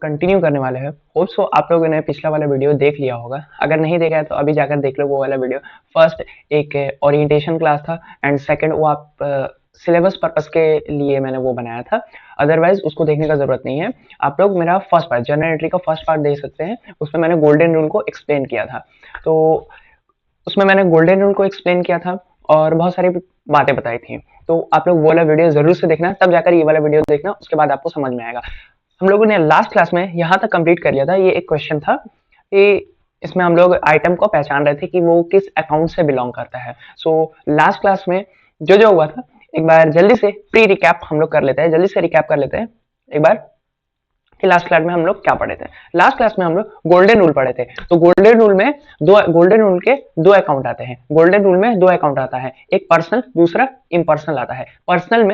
Continue करने वाले हैं। होप सो आप लोगों ने पिछला वाला वीडियो देख लिया होगा। अगर नहीं देखा है तो अभी जाकर देख लो वो वाला वीडियो। फर्स्ट एक ओरिएंटेशन क्लास था एंड सेकंड वो आप सिलेबस पर्पस के लिए मैंने वो बनाया था। अदरवाइज उसको देखने का जरूरत नहीं है। आप लोग मेरा फर्स्ट पार्ट जर्नल एंट्री का फर्स्ट पार्ट देख सकते हैं। उसमें मैंने गोल्डन रूल को एक्सप्लेन किया था। तो उसमें मैंने गोल्डन रूल को एक्सप्लेन किया था और बहुत सारी बातें बताई थी। तो आप लोग वो वाला वीडियो जरूर से देखना, तब जाकर ये वाला वीडियो देखना, उसके बाद आपको समझ में आएगा। हम लोगों ने लास्ट क्लास में यहाँ तक कंप्लीट कर लिया था। ये एक क्वेश्चन था कि इसमें हम लोग आइटम को पहचान रहे थे कि वो किस अकाउंट से बिलोंग करता है। सो लास्ट क्लास में जो जो हुआ था एक बार जल्दी से प्री रिकैप हम लोग कर लेते हैं, जल्दी से रिकैप कर लेते हैं एक बार कि लास्ट क्लास में हम लोग क्या पढ़े थे। लास्ट क्लास में हम लोग गोल्डन रूल पढ़े थे। तो गोल्डन रूल में गोल्डन रूल के दो अकाउंट आते हैं। गोल्डन रूल में दो अकाउंट आता है, एक पर्सनल दूसरा इम्पर्सनल आता है। पर्सनल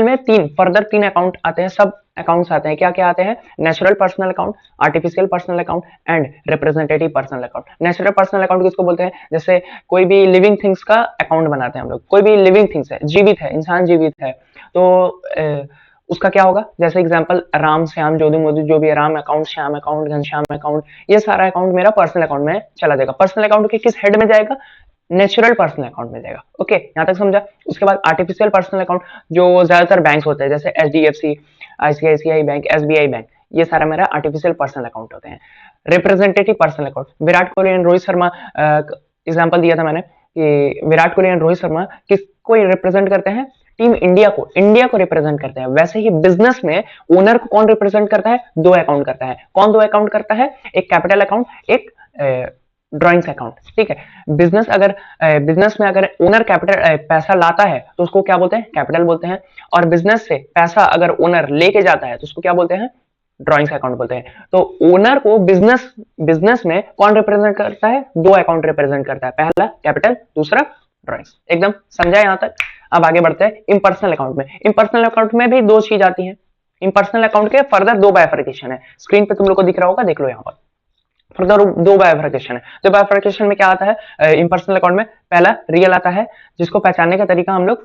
में फर्दर तीन अकाउंट आते हैं, सब अकाउंट्स आते हैं। क्या क्या आते हैं? Natural personal account, artificial personal account and representative personal account. Natural personal account किसको बोलते हैं? जैसे कोई भी लिविंग थिंग्स का अकाउंट बनाते हैं हम लोग। कोई भी लिविंग थिंग्स है, जीवित है, इंसान जीवित है, तो उसका क्या होगा? जैसे एग्जांपल राम, श्याम, जोधू, मोदू, जो भी है, Ram account, Shyam account, Ghanshyam account, ये सारा अकाउंट मेरा पर्सनल अकाउंट में चला जाएगा। पर्सनल अकाउंट के किस हेड में जाएगा? नेचुरल पर्सनल अकाउंट में जाएगा। ओके, यहां तक समझा? उसके बाद आर्टिफिशियल पर्सनल अकाउंट, जो ज्यादातर बैंक्स होते हैं जैसे HDFC, ICICI bank, SBI bank, ये सारा मेरा आर्टिफिशियल पर्सनल अकाउंट होते हैं। Representative personal account, Virat Kohli and Rohit Sharma, example दिया था मैंने कि विराट कोहली एंड रोहित शर्मा किसको रिप्रेजेंट करते हैं? टीम इंडिया को रिप्रेजेंट करते हैं। वैसे ही बिजनेस में ओनर को कौन रिप्रेजेंट करता है? दो अकाउंट करता है। कौन दो अकाउंट करता है? एक कैपिटल अकाउंट, एक ड्रॉइंग्स अकाउंट। ठीक है, बिजनेस में अगर ओनर कैपिटल पैसा लाता है तो उसको क्या बोलते हैं? कैपिटल बोलते हैं। और बिजनेस से पैसा अगर ओनर लेके जाता है तो उसको क्या बोलते हैं? ड्रॉइंग्स अकाउंट बोलते हैं। तो ओनर को बिजनेस में कौन रिप्रेजेंट करता है? दो अकाउंट रिप्रेजेंट करता है, पहला कैपिटल, दूसरा ड्रॉइंग्स। एकदम समझा यहां तक? अब आगे बढ़ते हैं इम्पर्सनल अकाउंट में। इम्पर्सनल अकाउंट में भी दो चीज आती है। इम्पर्सनल अकाउंट के फर्दर दो बाइफरकेशन है। स्क्रीन पे तुम लोग को दिख रहा होगा, देख लो यहाँ पर। फर्दर दो बाइफरकेशन है। तो बाइफरकेशन में क्या आता है? इम्पर्सनल अकाउंट में पहला रियल आता है, जिसको पहचानने का तरीका हम लोग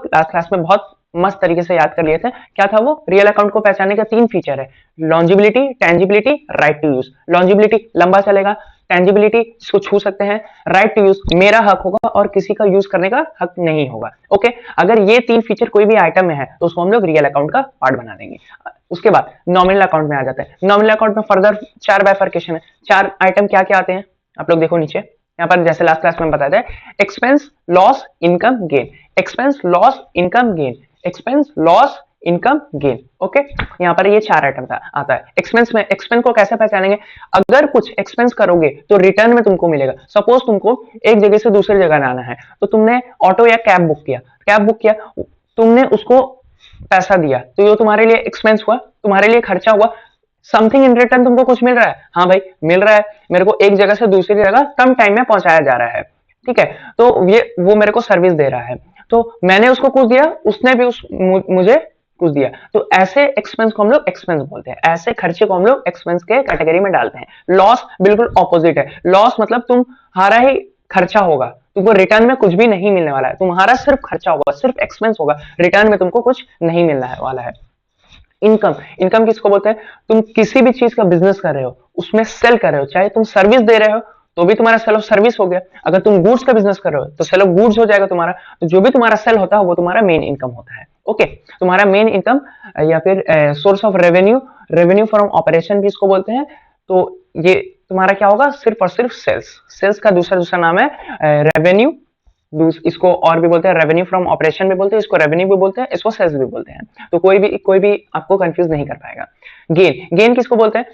लास्ट क्लास में बहुत मस्त तरीके से याद कर लिए थे। क्या था वो? रियल अकाउंट को पहचानने का तीन फीचर है, लॉन्जिबिलिटी, टेंजिबिलिटी, राइट टू यूज। लॉन्जिबिलिटी, लंबा चलेगा। टेंजिबिलिटी, इसको छू सकते हैं। राइट टू यूज, मेरा हक होगा और किसी का यूज करने का हक नहीं होगा। ओके, अगर ये तीन फीचर कोई भी आइटम में है तो उसको हम लोग रियल अकाउंट का पार्ट बना देंगे। उसके बाद नॉमिनल अकाउंट में आ जाते हैं। नॉमिनल अकाउंट में फर्दर चार बाइफरकेशन है। चार आइटम क्या क्या आते हैं आप लोग देखो नीचे, यहाँ पर जैसे लास्ट क्लास में बताया था, expense, loss, income, gain. Expense, loss, income, gain. Expense, loss, income, gain. Okay, यहाँ पर ये चार आइटम आता है। एक्सपेंस को कैसे पहचानेंगे? अगर कुछ एक्सपेंस करोगे तो रिटर्न में तुमको मिलेगा। सपोज तुमको एक जगह से दूसरी जगह जाना है, तो तुमने ऑटो या कैब बुक किया, तुमने उसको पैसा दिया, तो ये तुम्हारे लिए एक्सपेंस हुआ, तुम्हारे लिए खर्चा हुआ। समथिंग इन रिटर्न तुमको कुछ मिल रहा है। हाँ भाई, मिल रहा है, मेरे को एक जगह से दूसरी जगह कम टाइम में पहुंचाया जा रहा है। ठीक है, तो वो मेरे को सर्विस दे रहा है, तो मैंने उसको कुछ दिया, उसने भी मुझे कुछ दिया। तो ऐसे एक्सपेंस को हम लोग एक्सपेंस बोलते हैं। ऐसे खर्चे को हम लोग एक्सपेंस के कैटेगरी में डालते हैं। लॉस बिल्कुल ऑपोजिट है। लॉस मतलब तुम्हारा ही खर्चा होगा, तुमको रिटर्न में कुछ भी नहीं मिलने वाला है। तुम्हारा सिर्फ खर्चा होगा, सिर्फ एक्सपेंस होगा, रिटर्न में तुमको कुछ नहीं मिलने वाला है। इनकम किसको बोलते हैं? तुम किसी भी चीज का बिजनेस कर रहे हो, उसमें सेल कर रहे हो, चाहे तुम सर्विस दे रहे हो तो भी तुम्हारा सेल ऑफ सर्विस हो गया। अगर तुम गुड्स का बिजनेस कर रहे हो तो सेल ऑफ गुड्स हो जाएगा तुम्हारा। तो जो भी तुम्हारा सेल होता है वो तुम्हारा मेन इनकम होता है। ओके, तुम्हारा मेन इनकम या फिर source of revenue from operation भी इसको बोलते हैं। तो ये तुम्हारा क्या होगा? सिर्फ और सिर्फ सेल्स का दूसरा नाम है रेवेन्यू। इसको और भी बोलते हैं रेवेन्यू फ्रॉम ऑपरेशन भी बोलते हैं, इसको रेवेन्यू भी बोलते हैं, इसको सेल्स भी बोलते हैं। तो कोई भी आपको कंफ्यूज नहीं कर पाएगा। गेन किसको बोलते हैं?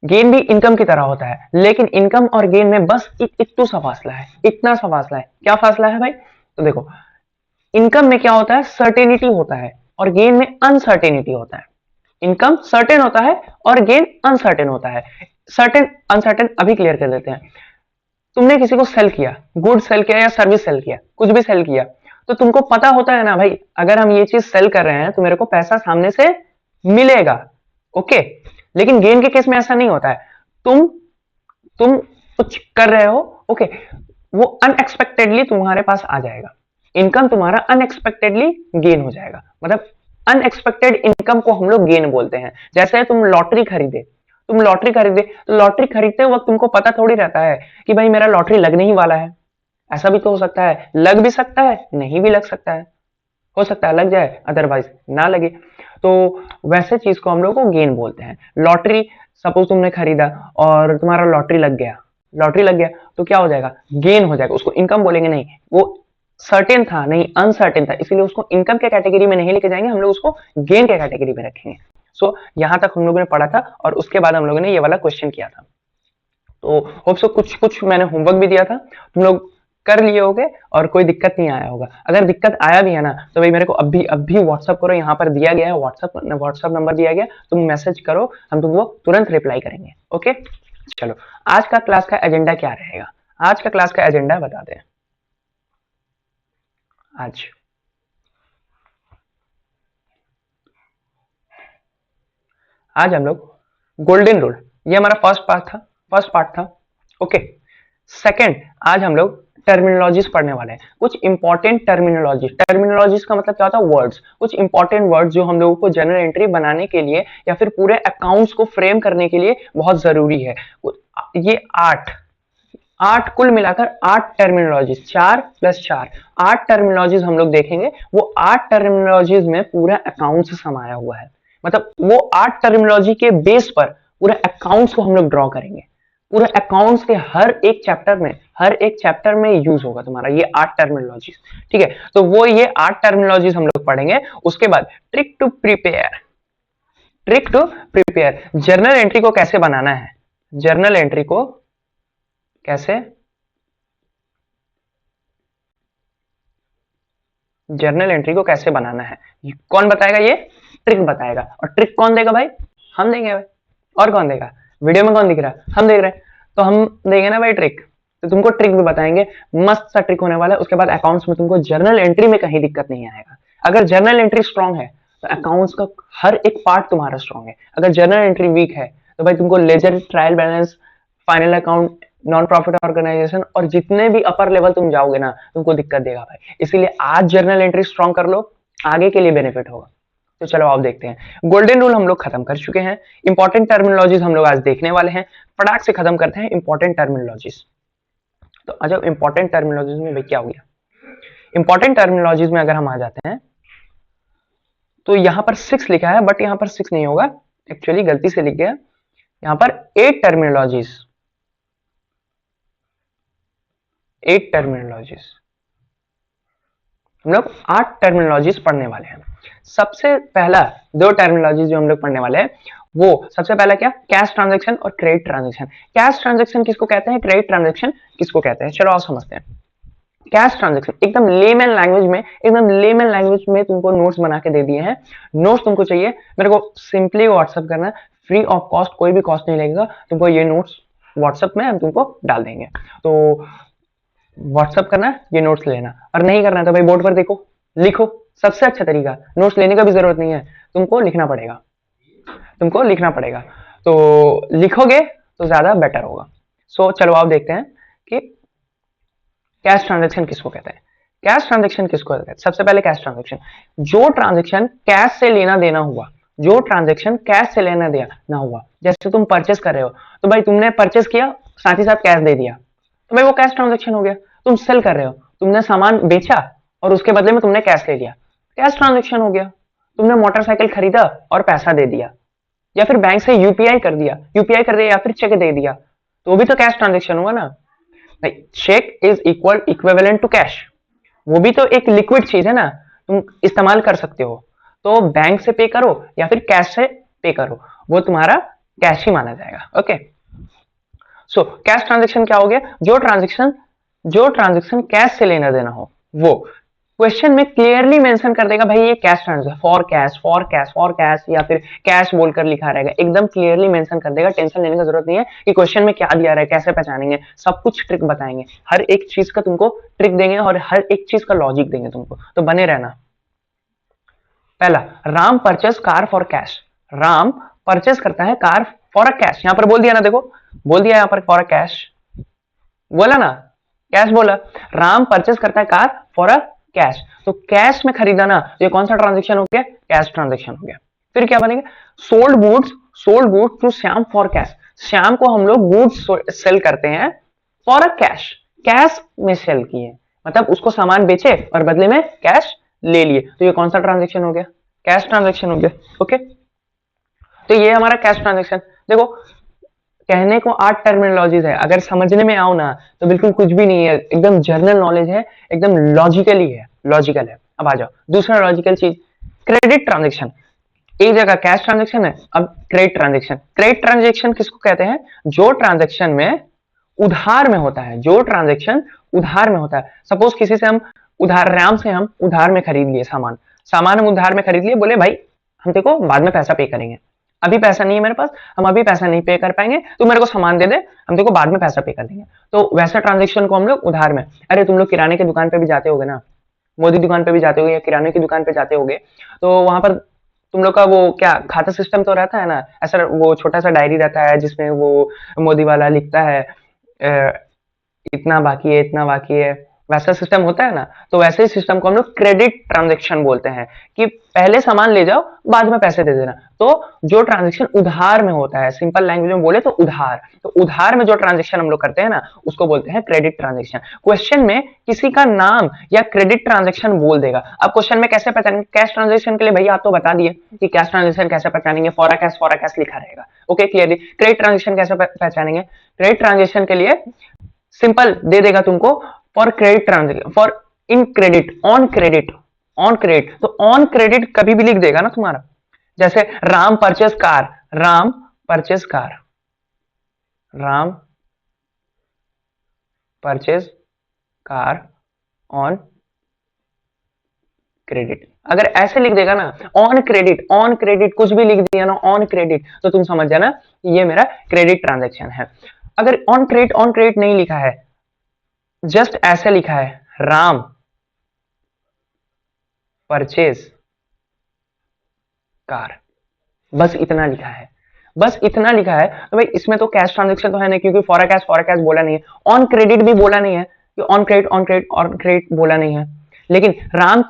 गेन भी इनकम की तरह होता है, लेकिन इनकम और गेन में बस इतना सा फासला है, इतना सा फासला है। क्या फासला है भाई? तो देखो, इनकम में क्या होता है? सर्टेनिटी होता है, और गेन में अनसर्टेनिटी होता है। इनकम सर्टेन होता है और गेन अनसर्टेन होता है। सर्टेन अनसर्टेन अभी क्लियर कर देते हैं। तुमने किसी को सेल किया, गुड सेल किया या सर्विस सेल किया, कुछ भी सेल किया, तो तुमको पता होता है ना भाई, अगर हम ये चीज सेल कर रहे हैं तो मेरे को पैसा सामने से मिलेगा। ओके, लेकिन गेन के केस में ऐसा नहीं होता है। तुम कुछ कर रहे हो, ओके, वो अनएक्सपेक्टेडली तुम्हारे पास आ जाएगा। इनकम तुम्हारा अनएक्सपेक्टेडली गेन हो जाएगा। मतलब अनएक्सपेक्टेड इनकम को हम लोग गेन बोलते हैं। जैसे तुम लॉटरी खरीदे, तो लॉटरी खरीदते वक्त तुमको पता थोड़ी रहता है कि भाई मेरा लॉटरी लगने ही वाला है। ऐसा भी तो हो सकता है, लग भी सकता है, नहीं भी लग सकता है। हो सकता है लग जाए, अदरवाइज ना लगे। तो वैसे चीज को हम लोग को गेन बोलते हैं। लॉटरी सपोज तुमने खरीदा और तुम्हारा लॉटरी लग गया तो क्या हो जाएगा, गेन हो जाएगा। उसको इनकम बोलेंगे नहीं, वो सर्टेन था नहीं, अनसर्टेन था, इसीलिए उसको इनकम के कैटेगरी में नहीं लेके जाएंगे, हम लोग उसको गेन के कैटेगरी में रखेंगे। सो यहां तक हम लोगों ने पढ़ा था और उसके बाद हम लोगों ने ये वाला क्वेश्चन किया था। तो होप सो कुछ कुछ मैंने होमवर्क भी दिया था, तुम लोग कर लिए होगे और कोई दिक्कत नहीं आया होगा। अगर दिक्कत आया भी है ना तो भाई मेरे को अभी व्हाट्सअप करो, यहाँ पर दिया गया है व्हाट्सअप नंबर दिया गया, तुम मैसेज करो, हम तुमको तुरंत रिप्लाई करेंगे। ओके, चलो आज का क्लास का एजेंडा क्या रहेगा, आज का क्लास का एजेंडा बता दें। आज हम लोग गोल्डन रूल, ये हमारा फर्स्ट पार्ट था। ओके, सेकंड, आज हम लोग टर्मिनोलॉजीज पढ़ने वाले हैं, कुछ इंपॉर्टेंट टर्मिनोलॉजीज का मतलब क्या होता है, वर्ड्स, कुछ इंपॉर्टेंट वर्ड्स जो हम लोगों को जनरल एंट्री बनाने के लिए या फिर पूरे अकाउंट्स को फ्रेम करने के लिए बहुत जरूरी है। ये आठ कुल मिलाकर 8 टर्मिनोलॉजीज, 4+4 8 टर्मिनोलॉजीज हम लोग देखेंगे। वो 8 टर्मिनोलॉजीज में पूरा अकाउंट समाया हुआ है, मतलब वो 8 टर्मिनोलॉजी के बेस पर पूरे अकाउंट्स को हम लोग ड्रॉ करेंगे। पूरे अकाउंट्स के हर एक चैप्टर में यूज होगा तुम्हारा ये 8 टर्मिनोलॉजीज। ठीक है, तो वो ये 8 टर्मिनोलॉजीज हम लोग पढ़ेंगे। उसके बाद trick to prepare journal entry को कैसे बनाना है, जर्नल एंट्री को कैसे बनाना है, कौन बताएगा, ये ट्रिक बताएगा। और ट्रिक कौन देगा भाई, हम देंगे भाई, और कौन देगा, वीडियो में कौन दिख रहा है, हम देख रहे हैं, तो हम देंगे ना भाई ट्रिक। तो तुमको ट्रिक भी बताएंगे, मस्त सा ट्रिक होने वाला है। उसके बाद अकाउंट्स में तुमको जर्नल एंट्री में कहीं दिक्कत नहीं आएगा। अगर जर्नल एंट्री स्ट्रांग है तो अकाउंट्स का हर एक पार्ट तुम्हारा स्ट्रांग है। अगर जर्नल एंट्री वीक है तो भाई तुमको ledger, trial balance, final account, non profit organisation और जितने भी अपर लेवल तुम जाओगे ना तुमको दिक्कत देगा भाई। इसीलिए आज जर्नल एंट्री स्ट्रांग कर लो, आगे के लिए बेनिफिट होगा। तो चलो आप देखते हैं, गोल्डन रूल हम लोग खत्म कर चुके हैं, इंपॉर्टेंट टर्मिनोलॉजीज हम लोग आज देखने वाले हैं। फटाक से खत्म करते हैं इंपॉर्टेंट टर्मिनोलॉजीज। तो अच्छा, इंपॉर्टेंट टर्मिनोलॉजीज में भाई क्या हो गया, इंपॉर्टेंट टर्मिनोलॉजीज में अगर हम आ जाते हैं तो यहां पर 6 लिखा है, बट यहां पर 6 नहीं होगा, एक्चुअली गलती से लिख गया। यहां पर 8 टर्मिनोलॉजीज हम लोग 8 टर्मिनोलॉजीज पढ़ने वाले हैं। सबसे पहला 2 टर्मिनोलॉजीज जो हम लोग पढ़ने वाले हैं, वो सबसे पहला क्या, कैश ट्रांजैक्शन और क्रेडिट ट्रांजैक्शन। कैश ट्रांजैक्शन किसको कहते हैं, क्रेडिट ट्रांजैक्शन किसको कहते हैं, चलो आप समझते हैं। कैश ट्रांजैक्शन एकदम लेमन लैंग्वेज में तुमको नोट्स बना के दे दिए हैं। नोट्स तुमको चाहिए, मेरे को सिंपली व्हाट्सअप करना, फ्री ऑफ कॉस्ट, कोई भी कॉस्ट नहीं लगेगा तुमको। ये नोट्स व्हाट्सअप में हम तुमको डाल देंगे, तो व्हाट्सअप करना, ये नोट्स लेना। और नहीं करना तो भाई बोर्ड पर देखो, लिखो। सबसे अच्छा तरीका, नोट्स लेने का भी जरूरत नहीं है, तुमको लिखना पड़ेगा। तो लिखोगे तो ज्यादा बेटर होगा। सो चलो आप देखते हैं कि कैश ट्रांजैक्शन किसको कहते हैं। कैश ट्रांजैक्शन किसको कहते हैं, सबसे पहले कैश ट्रांजैक्शन, जो ट्रांजैक्शन कैश से लेना देना हुआ, जैसे तुम परचेस कर रहे हो तो भाई तुमने परचेस किया, साथ ही साथ कैश दे दिया, तो भाई वो कैश ट्रांजैक्शन हो गया। तुम सेल कर रहे हो, तुमने सामान बेचा और उसके बदले में तुमने कैश ले लिया, कैश ट्रांजैक्शन हो गया। तुमने मोटरसाइकिल खरीदा और पैसा दे दिया, या फिर बैंक से यूपीआई कर दिया या फिर चेक दे दिया, तो भी तो कैश ट्रांजैक्शन हुआ ना। Cheque is equivalent to cash, वो भी तो एक लिक्विड चीज है ना, तुम इस्तेमाल कर सकते हो। तो बैंक से पे करो या फिर कैश से पे करो, वो तुम्हारा कैश ही माना जाएगा। ओके, सो कैश ट्रांजैक्शन क्या हो गया, जो ट्रांजैक्शन कैश से लेना देना हो। वो क्वेश्चन में क्लियरली मेंशन कर देगा भाई ये कैश ट्रांजैक्शन, फॉर कैश या फिर कैश बोलकर लिखा रहेगा, एकदम क्लियरली मेंशन कर देगा। टेंशन लेने की जरूरत नहीं है कि क्वेश्चन में क्या दिया रहा है, कैसे पहचानेंगे, सब कुछ ट्रिक बताएंगे, हर एक चीज का तुमको ट्रिक देंगे और हर एक चीज का लॉजिक देंगे तुमको, तो बने रहना। पहला, Ram purchase car for cash. Ram purchase करता है कार फॉर अ कैश, यहां पर बोल दिया ना, देखो बोल दिया यहां पर फॉर अ कैश, बोला ना, कैश बोला। राम परचेस करता है कार फॉर अ कैश। तो कैश में खरीदा ना, तो ये कौन सा ट्रांजेक्शन हो गया? कैश ट्रांजेक्शन हो गया। फिर क्या बनेगा? Sold goods to Shyam for cash. Shyam को हम लोग गुड्स सेल करते हैं फॉर अ कैश, कैश में सेल किए, मतलब उसको सामान बेचे और बदले में कैश ले लिए। तो ये कौन सा ट्रांजेक्शन हो गया? कैश ट्रांजेक्शन हो गया। ओके, तो ये हमारा कैश ट्रांजेक्शन। देखो, कहने को 8 टर्मिनोलॉजीज है, अगर समझने में आओ ना तो बिल्कुल कुछ भी नहीं है, एकदम जनरल नॉलेज है, एकदम लॉजिकली है, लॉजिकल है। अब आ जाओ दूसरा लॉजिकल चीज, क्रेडिट ट्रांजेक्शन। एक जगह कैश ट्रांजेक्शन है, अब क्रेडिट ट्रांजेक्शन। क्रेडिट ट्रांजेक्शन किसको कहते हैं? जो ट्रांजेक्शन में उधार में होता है, जो ट्रांजेक्शन उधार में होता है। सपोज किसी से हम उधार, राम से हम उधार में खरीद लिए सामान, हम उधार में खरीद लिए, बोले भाई हम तेरे को बाद में पैसा पे करेंगे, अभी पैसा नहीं है मेरे पास, हम अभी पैसा नहीं पे कर पाएंगे, तू मेरे को सामान दे दे, हम तेरे को बाद में पैसा पे कर देंगे। तो वैसा ट्रांजेक्शन को हम लोग उधार में, अरे तुम लोग किराने की दुकान पे भी जाते होगे ना, मोदी दुकान पे भी जाते होगे या किराने की दुकान पे जाते होगे, तो वहां पर तुम लोग का वो क्या खाता सिस्टम तो रहता है ना, ऐसा वो छोटा सा डायरी रहता है जिसमें वो मोदी वाला लिखता है इतना बाकी है, इतना बाकी है, वैसा सिस्टम होता है ना। तो वैसे ही सिस्टम को हम लोग क्रेडिट ट्रांजेक्शन बोलते हैं कि पहले सामान ले जाओ, बाद में पैसे दे देना। तो जो ट्रांजेक्शन उधार में होता है, सिंपल लैंग्वेज में बोले तो उधार, तो उधार में जो ट्रांजेक्शन हम लोग करते हैं ना, उसको बोलते हैं क्रेडिट ट्रांजेक्शन। क्वेश्चन में किसी का नाम या क्रेडिट ट्रांजेक्शन बोल देगा। अब क्वेश्चन में कैसे पहचानेंगे? कैश ट्रांजेक्शन के लिए भैया आप तो बता दिए कि कैश ट्रांजेक्शन कैसे पहचानेंगे, फॉर कैश लिखा रहेगा। Okay, clearly. क्रेडिट ट्रांजेक्शन कैसे पहचानेंगे? क्रेडिट ट्रांजेक्शन के लिए सिंपल दे देगा तुमको, for credit transaction, for in credit, on credit, on credit. तो ऑन क्रेडिट कभी भी लिख देगा ना तुम्हारा, जैसे Ram purchase car, Ram purchase car, Ram purchase car on credit. अगर ऐसे लिख देगा ना, ऑन क्रेडिट कुछ भी लिख दिया ना, ऑन क्रेडिट, तो तुम समझ जाना ये मेरा क्रेडिट ट्रांजेक्शन है। अगर ऑन क्रेडिट नहीं लिखा है, जस्ट ऐसे लिखा है राम परचेज कार, बस इतना लिखा है, बस इतना लिखा है, तो भाई इसमें तो कैश ट्रांजेक्शन तो है नहीं, क्योंकि फॉर कैश बोला नहीं है, ऑन क्रेडिट भी बोला नहीं है, कि ऑन क्रेडिट बोला नहीं है। लेकिन राम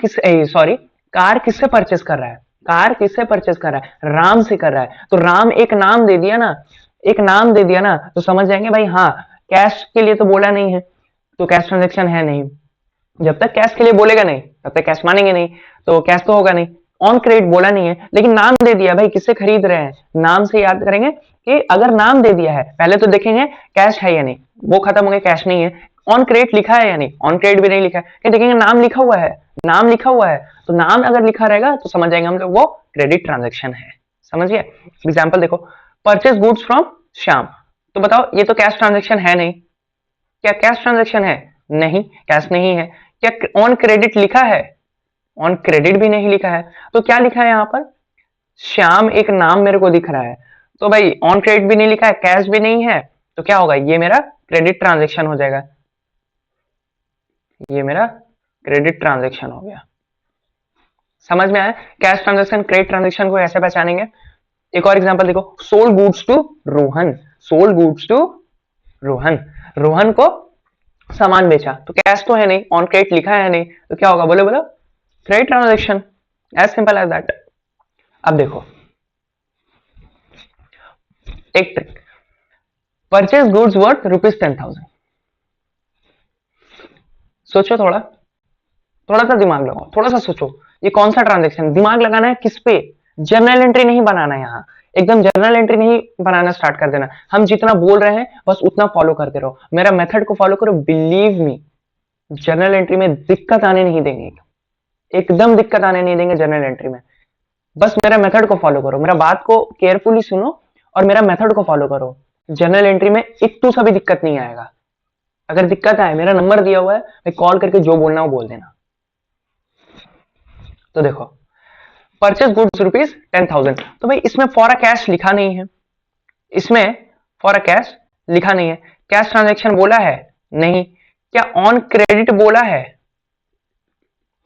कार किससे परचेस कर रहा है? कार किससे परचेस कर रहा है? राम से कर रहा है। तो राम एक नाम दे दिया ना, एक नाम दे दिया ना, तो समझ जाएंगे भाई हाँ, कैश के लिए तो बोला नहीं है, तो कैश ट्रांजेक्शन है नहीं। जब तक कैश के लिए बोलेगा नहीं तब तक कैश मानेंगे नहीं, तो कैश तो होगा नहीं। ऑन क्रेडिट बोला नहीं है, लेकिन नाम दे दिया, भाई किससे खरीद रहे हैं, नाम से याद करेंगे कि अगर नाम दे दिया है, पहले तो देखेंगे कैश है या नहीं, वो खत्म हो गया, कैश नहीं है। ऑन क्रेडिट लिखा है या नहीं, ऑन क्रेडिट भी नहीं लिखा है, कि देखेंगे नाम लिखा हुआ है, नाम लिखा हुआ है, तो नाम अगर लिखा रहेगा तो समझ जाएंगे हम लोग वो क्रेडिट ट्रांजेक्शन है। समझिए, एग्जाम्पल देखो, परचेज गुड्स फ्रॉम श्याम, तो बताओ ये तो कैश ट्रांजेक्शन है नहीं, क्या कैश ट्रांजेक्शन है? नहीं, कैश नहीं है। क्या ऑन क्रेडिट लिखा है? ऑन क्रेडिट भी नहीं लिखा है। तो क्या लिखा है यहाँ पर? श्याम एक नाम मेरे को दिख रहा है, तो भाई ऑन क्रेडिट भी नहीं लिखा है, कैश भी नहीं है, तो क्या होगा, ये मेरा क्रेडिट ट्रांजेक्शन हो जाएगा, ये मेरा क्रेडिट ट्रांजेक्शन हो गया। समझ में आया? कैश ट्रांजेक्शन क्रेडिट ट्रांजेक्शन को ऐसे पहचानेंगे। एक और एग्जांपल देखो, sold goods to Rohan, sold goods to Rohan, Rohan को सामान बेचा, तो कैश तो है नहीं, ऑन क्रेडिट लिखा है नहीं, तो क्या होगा, बोलो बोलो, credit transaction, as simple as that. अब देखो एक ट्रिक, परचेज गुड्स वर्थ ₹10,000। सोचो, थोड़ा थोड़ा सा दिमाग लगाओ, थोड़ा सा सोचो, ये कौन सा ट्रांजेक्शन, दिमाग लगाना है किस पे, जर्नल एंट्री नहीं बनाना है यहाँ, एकदम जर्नल एंट्री नहीं बनाना स्टार्ट कर देना। हम जितना बोल रहे हैं बस उतना फॉलो करते रहो, मेरा मेथड को फॉलो करो, बिलीव मी जर्नल एंट्री में दिक्कत आने नहीं देंगे, एकदम दिक्कत आने नहीं देंगे जर्नल एंट्री में। बस मेरा मेथड को फॉलो करो, मेरा बात को केयरफुली सुनो और मेरा मेथड को फॉलो करो, जर्नल एंट्री में इतू सा भी दिक्कत नहीं आएगा। अगर दिक्कत आए, मेरा नंबर दिया हुआ है, मैं कॉल करके जो बोलना हो बोल देना। तो देखो, परचेज गुड्स ₹10,000, तो भाई इसमें फॉर कैश लिखा नहीं है, इसमें फॉर कैश लिखा नहीं है, कैश ट्रांजेक्शन बोला है नहीं, क्या ऑन क्रेडिट बोला है,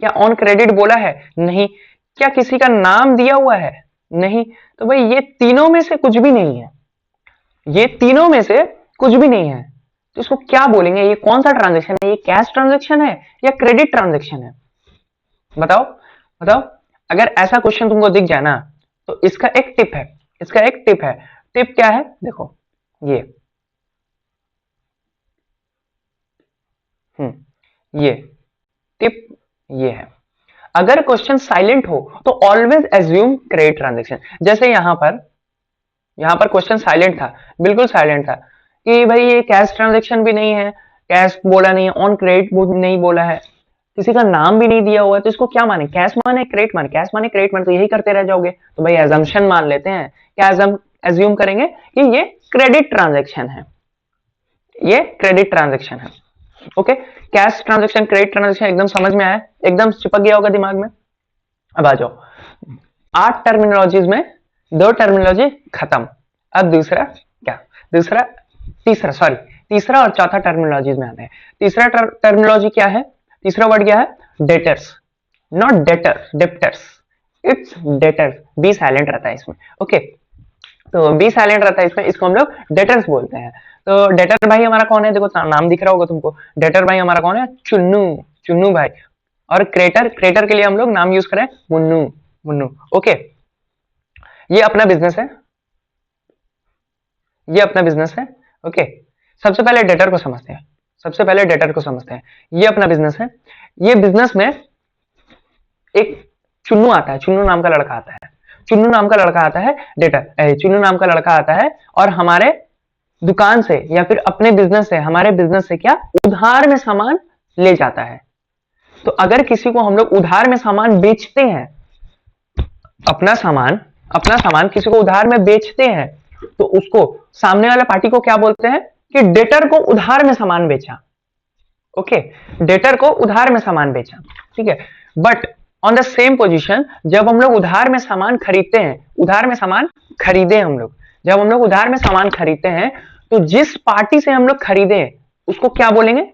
क्या ऑन क्रेडिट बोला है नहीं, क्या किसी का नाम दिया हुआ है नहीं, तो भाई ये तीनों में से कुछ भी नहीं है, ये तीनों में से कुछ भी नहीं है, तो इसको क्या बोलेंगे, ये कौन सा ट्रांजेक्शन है, ये कैश ट्रांजेक्शन है या क्रेडिट ट्रांजेक्शन है? बताओ बताओ। अगर ऐसा क्वेश्चन तुमको दिख जाए ना, तो इसका एक टिप है, इसका एक टिप है। टिप क्या है? देखो ये, ये टिप ये है। अगर क्वेश्चन साइलेंट हो तो ऑलवेज एज्यूम क्रेडिट ट्रांजेक्शन। जैसे यहां पर क्वेश्चन साइलेंट था, बिल्कुल साइलेंट था कि भाई ये कैश ट्रांजेक्शन भी नहीं है, कैश बोला नहीं है, ऑन क्रेडिट नहीं बोला है, किसी का नाम भी नहीं दिया हुआ है, तो इसको क्या माने? कैश माने क्रेडिट माने? कैश माने क्रेडिट माने? तो यही करते रह जाओगे। तो भाई एजम्पशन मान लेते हैं। क्या एज्यूम करेंगे कि ये क्रेडिट ट्रांजेक्शन है, ये क्रेडिट ट्रांजेक्शन है। Okay, cash transaction credit transaction एकदम समझ में आया, एकदम चिपक गया होगा दिमाग में। अब आ जाओ, 8 टर्मिनोलॉजीज में 2 टर्मिनोलॉजी खत्म। अब दूसरा क्या, दूसरा तीसरा सॉरी तीसरा और चौथा टर्मिनोलॉजीज में आते हैं। तीसरा टर्मिनोलॉजी क्या है? तीसरा वर्ड क्या है? Debtors, not debtor, debtors, it's debtors. B silent रहता है इसमें। ओके, तो बी साइलेंट रहता है इसमें, इसको हम लोग डेटर्स बोलते हैं। तो डेटर भाई हमारा कौन है? देखो नाम दिख रहा होगा तुमको, डेटर भाई हमारा कौन है? चुन्नू, चुन्नू भाई। और क्रेटर, क्रेटर के लिए हम लोग नाम यूज करें मुन्नू, मुन्नू। ओके, ये अपना बिजनेस है, ये अपना बिजनेस है। ओके, सबसे पहले डेटर को समझते हैं, सबसे पहले डेटर को समझते हैं। ये अपना बिजनेस है, ये बिजनेस में एक चुन्नू आता है, चुन्नू नाम का लड़का आता है, चुन्नू नाम का लड़का आता है, डेटर चुन्नू नाम का लड़का आता है और हमारे दुकान से या फिर अपने बिजनेस से, हमारे बिजनेस से क्या, उधार में सामान ले जाता है। तो अगर किसी को हम लोग उधार में सामान बेचते हैं, अपना सामान, अपना सामान किसी को उधार में बेचते हैं, तो उसको, सामने वाले पार्टी को क्या बोलते हैं? कि डेटर को उधार में सामान बेचा। ओके, डेटर को उधार में सामान बेचा, ठीक है। But on the same position, जब हम लोग उधार में सामान खरीदते हैं, उधार में सामान खरीदे हम लोग, जब हम लोग उधार में सामान खरीदते हैं, तो जिस पार्टी से हम लोग खरीदे उसको क्या बोलेंगे?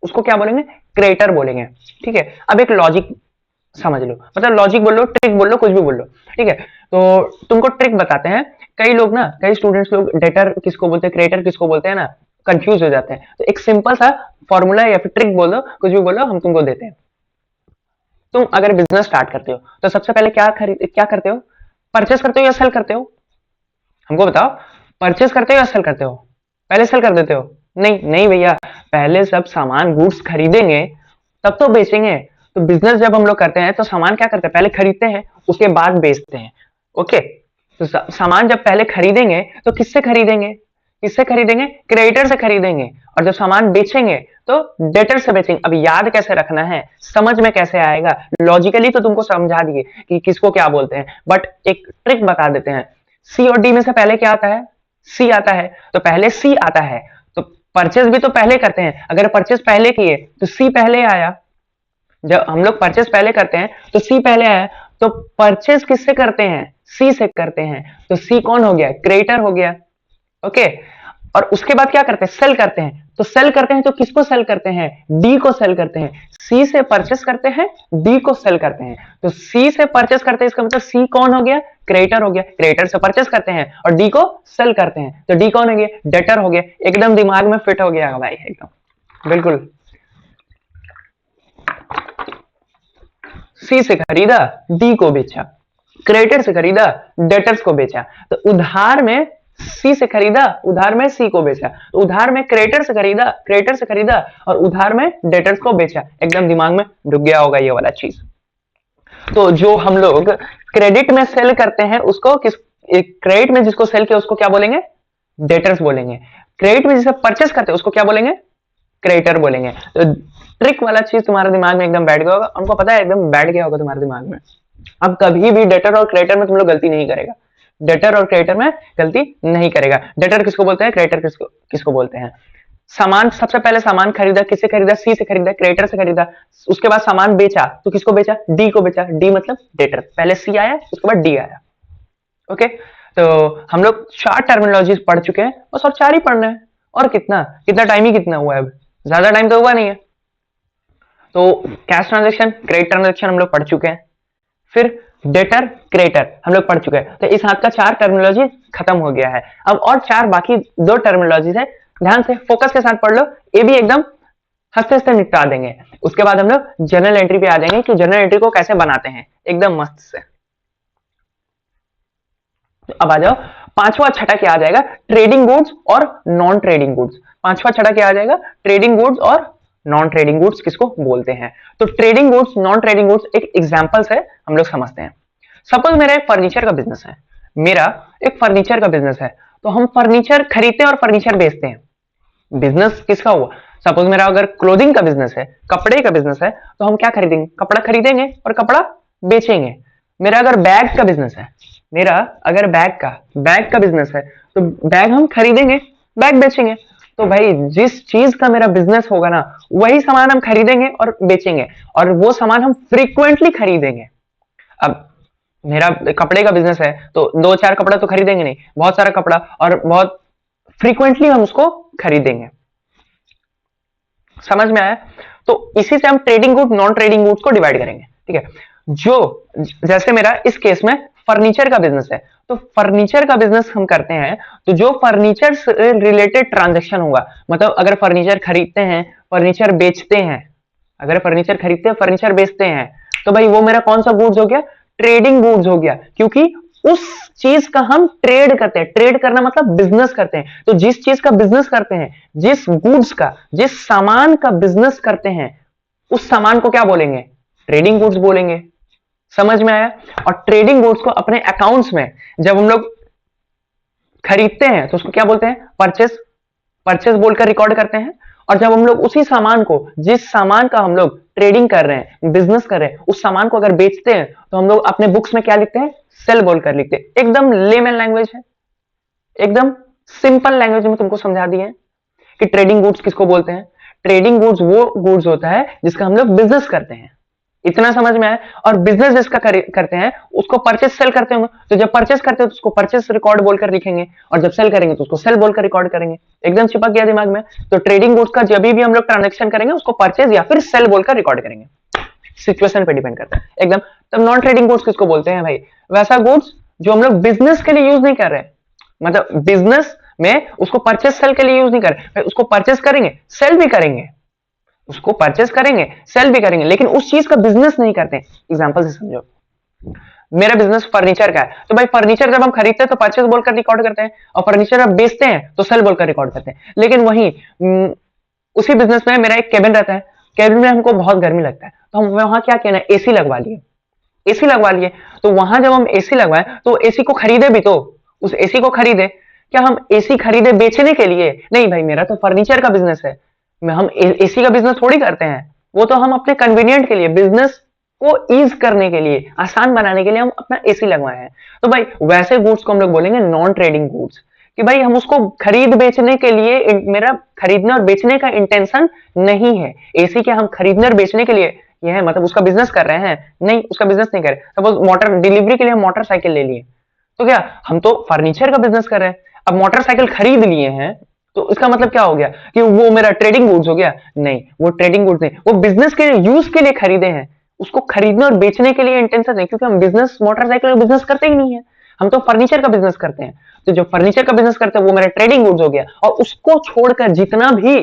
उसको क्या बोलेंगे? क्रेडिटर बोलेंगे, ठीक है। अब एक लॉजिक समझ लो, मतलब लॉजिक बोल लो, ट्रिक बोल लो, कुछ भी बोल लो, ठीक है। तो तुमको ट्रिक बताते हैं। कई लोग ना, कई स्टूडेंट्स लोग डेटर किसको बोलते हैं, क्रेडिटर किसको बोलते हैं ना, कंफ्यूज हो जाते हैं। तो एक सिंपल सा फॉर्मूला या फिर ट्रिक बोलो, कुछ भी बोलो, हम तुमको देते हैं। तुम अगर बिजनेस स्टार्ट करते हो तो सबसे पहले क्या करते हो? परचेस करते हो या सेल करते हो? हमको बताओ, परचेस करते हो या सेल करते हो? पहले सेल कर देते हो? नहीं नहीं भैया, पहले सब सामान गुड्स खरीदेंगे तब तो बेचेंगे। तो बिजनेस जब हम लोग करते हैं तो सामान क्या करते हैं? पहले खरीदते हैं, उसके बाद बेचते हैं। ओके, तो सामान जब पहले खरीदेंगे तो किससे खरीदेंगे? किससे खरीदेंगे? क्रेडिटर से खरीदेंगे। और जब सामान बेचेंगे तो डेटर से बेचेंगे। अब याद कैसे रखना है, समझ में कैसे आएगा? लॉजिकली तो तुमको समझा दिए कि किसको क्या बोलते हैं, बट एक ट्रिक बता देते हैं। सी और डी में से पहले क्या आता है? सी आता है। तो पहले सी आता है, तो परचेस भी तो पहले करते हैं। अगर परचेस पहले किए तो सी पहले आया। जब हम लोग परचेस पहले करते हैं तो सी पहले आया। तो परचेस किससे करते हैं? सी से करते हैं। तो सी कौन हो गया? क्रेडिटर हो गया। ओके, और उसके बाद क्या करते हैं? सेल करते हैं। तो सेल करते हैं तो किसको सेल करते हैं? डी को सेल करते हैं। सी से परचेस करते हैं, डी को सेल करते हैं। तो सी से परचेस करते हैं, इसका मतलब सी कौन हो गया? क्रेडिटर हो गया। क्रेडिटर से परचेस करते हैं और डी को सेल करते हैं, तो डी कौन हो गया? डेटर हो गया। एकदम दिमाग में फिट हो गया भाई, एकदम बिल्कुल। सी से खरीदा, डी को बेचा। क्रेडिटर से खरीदा, डेटर्स को बेचा। तो उधार में सी से खरीदा, उधार में सी को बेचा। तो उधार में क्रेडिटर से खरीदा, क्रेडिटर से खरीदा और उधार में डेटर्स को बेचा। एकदम दिमाग में ढुक गया होगा ये वाला चीज। तो जो हम लोग क्रेडिट में सेल करते हैं उसको किस, क्रेडिट में जिसको सेल किया उसको क्या बोलेंगे? डेटर्स बोलेंगे। क्रेडिट में जिसे परचेस करते हैं उसको क्या बोलेंगे? क्रेडिटर बोलेंगे। तो ट्रिक वाला चीज तुम्हारे दिमाग में एकदम बैठ गया होगा, हमको पता है एकदम बैठ गया होगा तुम्हारे दिमाग में। अब कभी भी डेटर और क्रेडिटर में तुम लोग गलती नहीं करेगा, डेटर और क्रेडिटर में गलती नहीं करेगा। डेटर किसको बोलते हैं? क्रेडिटर किसको किसको बोलते हैं? सामान, सबसे पहले सामान खरीदा, किससे खरीदा? सी से खरीदा, क्रेडिटर से खरीदा। उसके बाद सामान बेचा तो किसको बेचा? डी को बेचा। डी मतलब डेटर, पहले सी आया उसके बाद डी आया। ओके, तो हम लोग 4 टर्मिनोलॉजीज पढ़ चुके हैं, बस और 4 ही पढ़ना है। और कितना कितना टाइम ही कितना हुआ है, अब ज्यादा टाइम तो हुआ नहीं है। तो कैश ट्रांजेक्शन, क्रेडिट ट्रांजेक्शन हम लोग पढ़ चुके हैं। फिर डेटर, क्रेडिटर हम लोग पढ़ चुके हैं। तो इस हाथ का 4 टर्मिनोलॉजी खत्म हो गया है। अब और 4 बाकी 2 टर्मिनोलॉजीज है, ध्यान से फोकस के साथ पढ़ लो। ये भी एकदम हंसते हंसते निपटा देंगे। उसके बाद हम लोग जर्नल एंट्री पे आ जाएंगे कि जर्नल एंट्री को कैसे बनाते हैं एकदम मस्त से। तो अब आ जाओ, पांचवा छठा क्या आ जाएगा, ट्रेडिंग गुड्स और नॉन ट्रेडिंग गुड्स। पांचवा छठा क्या आ जाएगा, ट्रेडिंग गुड्स और नॉन ट्रेडिंग गुड्स किसको बोलते हैं। तो trading goods, non trading goods एक एग्जांपल से हम लोग समझते हैं। सपोज मेरा एक फर्नीचर का बिजनेस है, मेरा एक फर्नीचर का बिजनेस है, तो हम फर्नीचर खरीदते हैं और फर्नीचर बेचते हैं। बिजनेस किसका हुआ, सपोज मेरा अगर क्लोथिंग का बिजनेस है, कपड़े का बिजनेस है, तो हम क्या खरीदेंगे, कपड़ा खरीदेंगे और कपड़ा बेचेंगे। मेरा अगर बैग का बिजनेस है, मेरा अगर बैग का बिजनेस है, तो बैग हम खरीदेंगे, बैग बेचेंगे। तो भाई जिस चीज का मेरा बिजनेस होगा ना, वही सामान हम खरीदेंगे और बेचेंगे, और वो सामान हम फ्रीक्वेंटली खरीदेंगे। अब मेरा कपड़े का बिजनेस है, तो दो चार कपड़ा तो खरीदेंगे नहीं, बहुत सारा कपड़ा, और बहुत फ्रीक्वेंटली हम उसको खरीदेंगे। समझ में आया। तो इसी से हम trading good, non trading goods को डिवाइड करेंगे। ठीक है, जो जैसे मेरा इस केस में फर्नीचर का बिजनेस है, तो फर्नीचर का बिजनेस हम करते हैं, तो जो फर्नीचर से रिलेटेड ट्रांजैक्शन होगा, मतलब अगर फर्नीचर खरीदते हैं, फर्नीचर बेचते हैं, अगर फर्नीचर खरीदते हैं, फर्नीचर बेचते हैं, तो भाई वो मेरा कौन सा गुड्स हो गया, ट्रेडिंग गुड्स हो गया, क्योंकि उस चीज का हम ट्रेड करते हैं। ट्रेड करना मतलब बिजनेस करते हैं। तो जिस चीज का बिजनेस करते हैं, जिस गुड्स का, जिस सामान का बिजनेस करते हैं, उस सामान को क्या बोलेंगे, ट्रेडिंग गुड्स बोलेंगे। समझ में आया। और ट्रेडिंग गुड्स को अपने अकाउंट्स में जब हम लोग खरीदते हैं तो उसको क्या बोलते हैं, परचेस, परचेस बोलकर रिकॉर्ड करते हैं। और जब हम लोग उसी सामान को, जिस सामान का हम लोग ट्रेडिंग कर रहे हैं, बिजनेस कर रहे हैं, उस सामान को अगर बेचते हैं, तो हम लोग अपने बुक्स में क्या लिखते हैं, सेल बोलकर लिखते हैं। एकदम लेमन लैंग्वेज है, एकदम सिंपल लैंग्वेज में तुमको समझा दिए हैं कि ट्रेडिंग गुड्स किसको बोलते हैं। ट्रेडिंग गुड्स वो गुड्स होता है जिसका हम लोग बिजनेस करते हैं। इतना समझ में आया। और बिजनेस जिसका करते हैं उसको परचेस सेल करते होंगे, तो जब परचेस करते हैं तो उसको परचेस रिकॉर्ड बोलकर लिखेंगे, और जब सेल करेंगे तो उसको सेल बोलकर रिकॉर्ड करेंगे। एकदम चिपक गया दिमाग में। तो ट्रेडिंग गुड्स का जब भी हम लोग ट्रांजेक्शन करेंगे उसको परचेस या फिर सेल बोलकर रिकॉर्ड करेंगे, सिचुएशन पे डिपेंड करता है एकदम। तब नॉन ट्रेडिंग गुड्स किसको बोलते हैं भाई, वैसा गुड्स जो हम लोग बिजनेस के लिए यूज नहीं कर रहे, मतलब बिजनेस में उसको परचेस सेल के लिए यूज नहीं कर रहे, उसको परचेस करेंगे, सेल भी करेंगे, उसको परचेस करेंगे, सेल भी करेंगे, लेकिन उस चीज का बिजनेस नहीं करते। एग्जांपल से समझो, मेरा बिजनेस फर्नीचर का है, तो भाई फर्नीचर जब हम खरीदते हैं तो परचेस बोलकर रिकॉर्ड करते हैं, और फर्नीचर जब बेचते हैं तो सेल बोलकर रिकॉर्ड करते हैं। लेकिन वहीं उसी बिजनेस में मेरा एक केबिन रहता है, केबिन में हमको बहुत गर्मी लगता है, तो हम वहां क्या किया ना, एसी लगवा लिए, एसी लगवा लिए। तो वहां जब हम एसी लगवाए तो एसी को खरीदे भी, तो उस एसी को खरीदे, क्या हम एसी खरीदे बेचने के लिए, नहीं भाई, मेरा तो फर्नीचर का बिजनेस है, हम एसी का बिजनेस थोड़ी करते हैं। वो तो हम अपने कन्वीनियंट के लिए, बिजनेस को ईज करने के लिए, आसान बनाने के लिए हम अपना एसी लगवाए हैं। तो भाई वैसे गुड्स को हम लोग बोलेंगे नॉन ट्रेडिंग गुड्स, कि भाई हम उसको खरीद बेचने के लिए, मेरा खरीदने और बेचने का इंटेंशन नहीं है। एसी क्या हम खरीदने और बेचने के लिए ये है, मतलब उसका बिजनेस कर रहे हैं, नहीं, उसका बिजनेस नहीं कर रहे। सपोज मोटर डिलीवरी के लिए हम मोटरसाइकिल ले लिए, तो क्या हम तो फर्नीचर का बिजनेस कर रहे हैं, अब मोटरसाइकिल खरीद लिए हैं, तो इसका मतलब क्या हो गया कि वो मेरा ट्रेडिंग गुड्स हो गया, नहीं, वो ट्रेडिंग गुड्स नहीं, वो बिजनेस के यूज के लिए खरीदे हैं, उसको खरीदने और बेचने के लिए इंटेंशन नहीं, क्योंकि हम बिजनेस, मोटरसाइकिल का बिजनेस करते ही नहीं है, हम तो फर्नीचर का बिजनेस करते हैं। तो जो फर्नीचर का बिजनेस करते हैं वो मेरा ट्रेडिंग गुड्स हो गया, और उसको छोड़कर जितना भी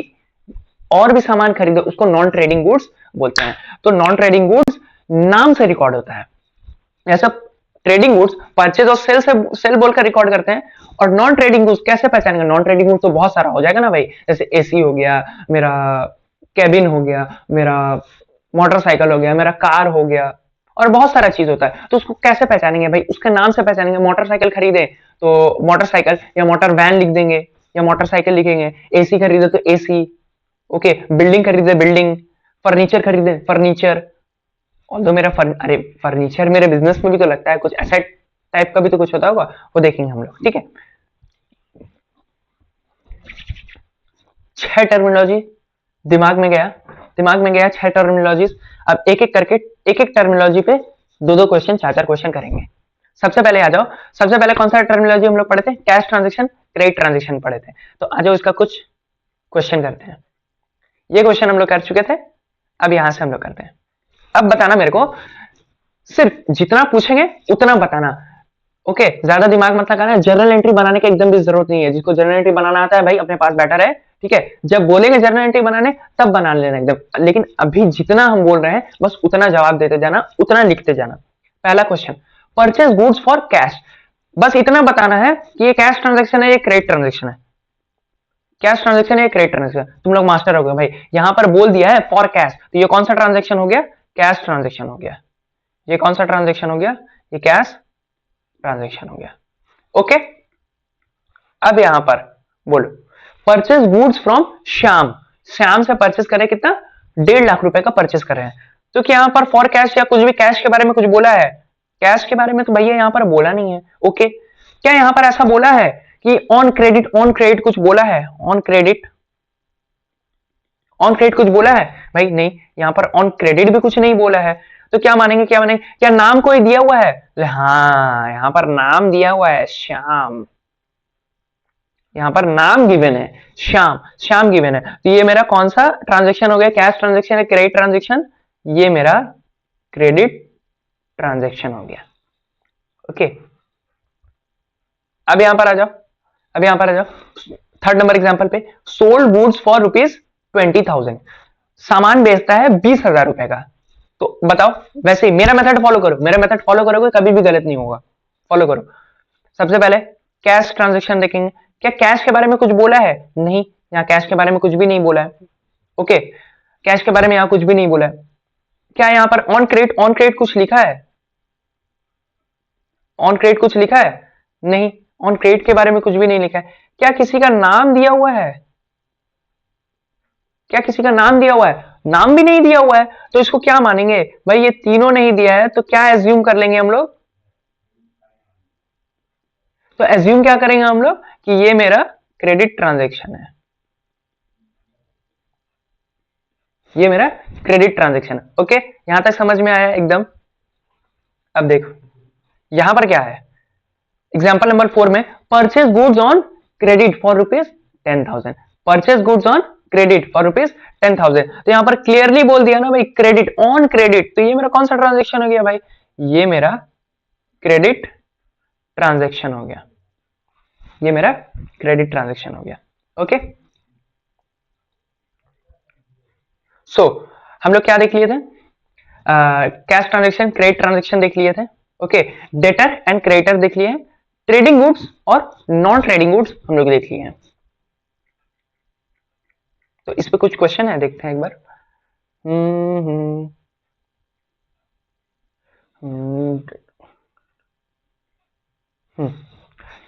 और भी सामान खरीदे उसको नॉन ट्रेडिंग गुड्स बोलते हैं। तो नॉन ट्रेडिंग गुड्स नाम से रिकॉर्ड होता है, ऐसा ट्रेडिंग गुड्स परचेज और सेल से, सेल बोलकर रिकॉर्ड करते हैं। और नॉन ट्रेडिंग गुड्स कैसे पहचानेंगे, नॉन ट्रेडिंग गुड्स तो बहुत सारा हो जाएगा ना भाई, जैसे एसी हो गया, मेरा कैबिन हो गया, मेरा मोटरसाइकिल हो गया, मेरा कार हो गया, और बहुत सारा चीज होता है। तो उसको कैसे पहचानेंगे भाई, उसके नाम से पहचानेंगे। मोटरसाइकिल खरीदे तो मोटरसाइकिल या मोटर वैन लिख देंगे, या मोटरसाइकिल लिखेंगे। एसी खरीदे तो एसी, ओके। बिल्डिंग खरीदे बिल्डिंग, फर्नीचर खरीदे फर्नीचर। ऑल्दो मेरा अरे फर्नीचर मेरे बिजनेस में भी तो लगता है, कुछ ऐसा टाइप का भी तो कुछ होता होगा, वो देखेंगे हम लोग, ठीक है। 6 टर्मिनोलॉजी दिमाग में गया, 6 टर्मिनोलॉजीज। अब एक एक करके, एक एक टर्मिनोलॉजी पे 2-2 क्वेश्चन, 4-4 क्वेश्चन करेंगे। सबसे पहले आ जाओ, सबसे पहले कौन सा टर्मिनोलॉजी हम लोग पढ़े थे, कैश ट्रांजेक्शन, क्रेडिट ट्रांजेक्शन पढ़े थे। तो आ जाओ इसका कुछ क्वेश्चन करते हैं। ये क्वेश्चन हम लोग कर चुके थे, अब यहां से हम लोग करते हैं। अब बताना मेरे को, सिर्फ जितना पूछेंगे उतना बताना, ओके। ज्यादा दिमाग मत लगाना, जर्नल एंट्री बनाने की एकदम भी जरूरत नहीं है। जिसको जर्नल एंट्री बनाना आता है भाई अपने पास बैठा रहे, ठीक है, जब बोलेंगे जर्नल एंट्री बनाने तब बना लेना एकदम, लेकिन अभी जितना हम बोल रहे हैं बस उतना जवाब देते जाना, उतना लिखते जाना। पहला question, purchase goods for cash, बस इतना बताना है कि ये कैश ट्रांजेक्शन है, ये क्रेडिट ट्रांजेक्शन है, कैश ट्रांजेक्शन है, क्रेडिट ट्रांजेक्शन। तुम लोग मास्टर हो गए भाई, यहां पर बोल दिया है फॉर कैश, तो ये कौन सा ट्रांजेक्शन हो गया, कैश ट्रांजेक्शन हो गया। ये कौन सा ट्रांजेक्शन हो गया, ये कैश ट्रांजेक्शन हो गया। ओके, अब यहां पर बोलो, purchase goods from Shyam, Shyam से परचेज करे कितना, 1.5 लाख रुपए का परचेज करे हैं। तो क्या यहां पर फॉर कैश या कुछ भी कैश के बारे में कुछ बोला है, कैश के बारे में तो भैया यहां पर बोला नहीं है। ओके, क्या यहां पर ऐसा बोला है कि ऑन क्रेडिट कुछ बोला है, ऑन क्रेडिट कुछ बोला है भाई, नहीं, यहां पर ऑन क्रेडिट भी कुछ नहीं बोला है। तो क्या मानेंगे, क्या मानेंगे, क्या नाम कोई दिया हुआ है, हाँ यहां पर नाम दिया हुआ है श्याम, यहां पर नाम गिवन है श्याम, श्याम गिवन है। तो ये मेरा कौन सा ट्रांजेक्शन हो गया, कैश ट्रांजेक्शन है, क्रेडिट ट्रांजेक्शन, ये मेरा क्रेडिट ट्रांजेक्शन हो गया। ओके, अब यहां पर आ जाओ, अब यहां पर आ जाओ, थर्ड नंबर एग्जांपल पे, सोल्ड गुड्स फॉर ₹20,000, सामान बेचता है 20,000 रुपए का। तो बताओ, वैसे ही मेरा मेथड फॉलो करो, मेरा मेथड फॉलो करोगे कभी भी गलत नहीं होगा, फॉलो करो। सबसे पहले कैश ट्रांजेक्शन देखेंगे, क्या कैश के बारे में कुछ बोला है, नहीं, यहाँ कैश के बारे में कुछ भी नहीं बोला है। ओके, कैश के बारे में यहाँ कुछ भी नहीं बोला है। क्या यहाँ पर ऑन क्रेडिट कुछ लिखा है, ऑन क्रेडिट कुछ लिखा है, नहीं, ऑन क्रेडिट के बारे में कुछ भी नहीं लिखा है। क्या किसी का नाम दिया हुआ है, क्या किसी का नाम दिया हुआ है, नाम भी नहीं दिया हुआ है। तो इसको क्या मानेंगे भाई, ये तीनों नहीं दिया है, तो क्या एज्यूम कर लेंगे हम लोग, तो एज्यूम क्या करेंगे हम लोग कि ये मेरा क्रेडिट ट्रांजेक्शन है, ये मेरा क्रेडिट ट्रांजेक्शन है। ओके, यहां तक समझ में आया एकदम। अब देखो यहां पर क्या है, एग्जांपल नंबर 4 में, purchase goods on credit for ₹10,000, purchase goods on credit for ₹10,000। तो यहां पर क्लियरली बोल दिया ना भाई, क्रेडिट ऑन क्रेडिट, तो ये मेरा कौन सा ट्रांजेक्शन हो गया भाई, ये मेरा क्रेडिट ट्रांजेक्शन हो गया, ये मेरा क्रेडिट ट्रांजेक्शन हो गया। ओके, सो हम लोग क्या देख लिए थे, कैश ट्रांजेक्शन, क्रेडिट ट्रांजेक्शन देख लिए थे। ओके, डेटर एंड क्रेडिटर देख लिए हैं, ट्रेडिंग गुड्स और नॉन ट्रेडिंग गुड्स हम लोग देख लिए हैं। तो इस पे कुछ क्वेश्चन है, देखते हैं एक बार।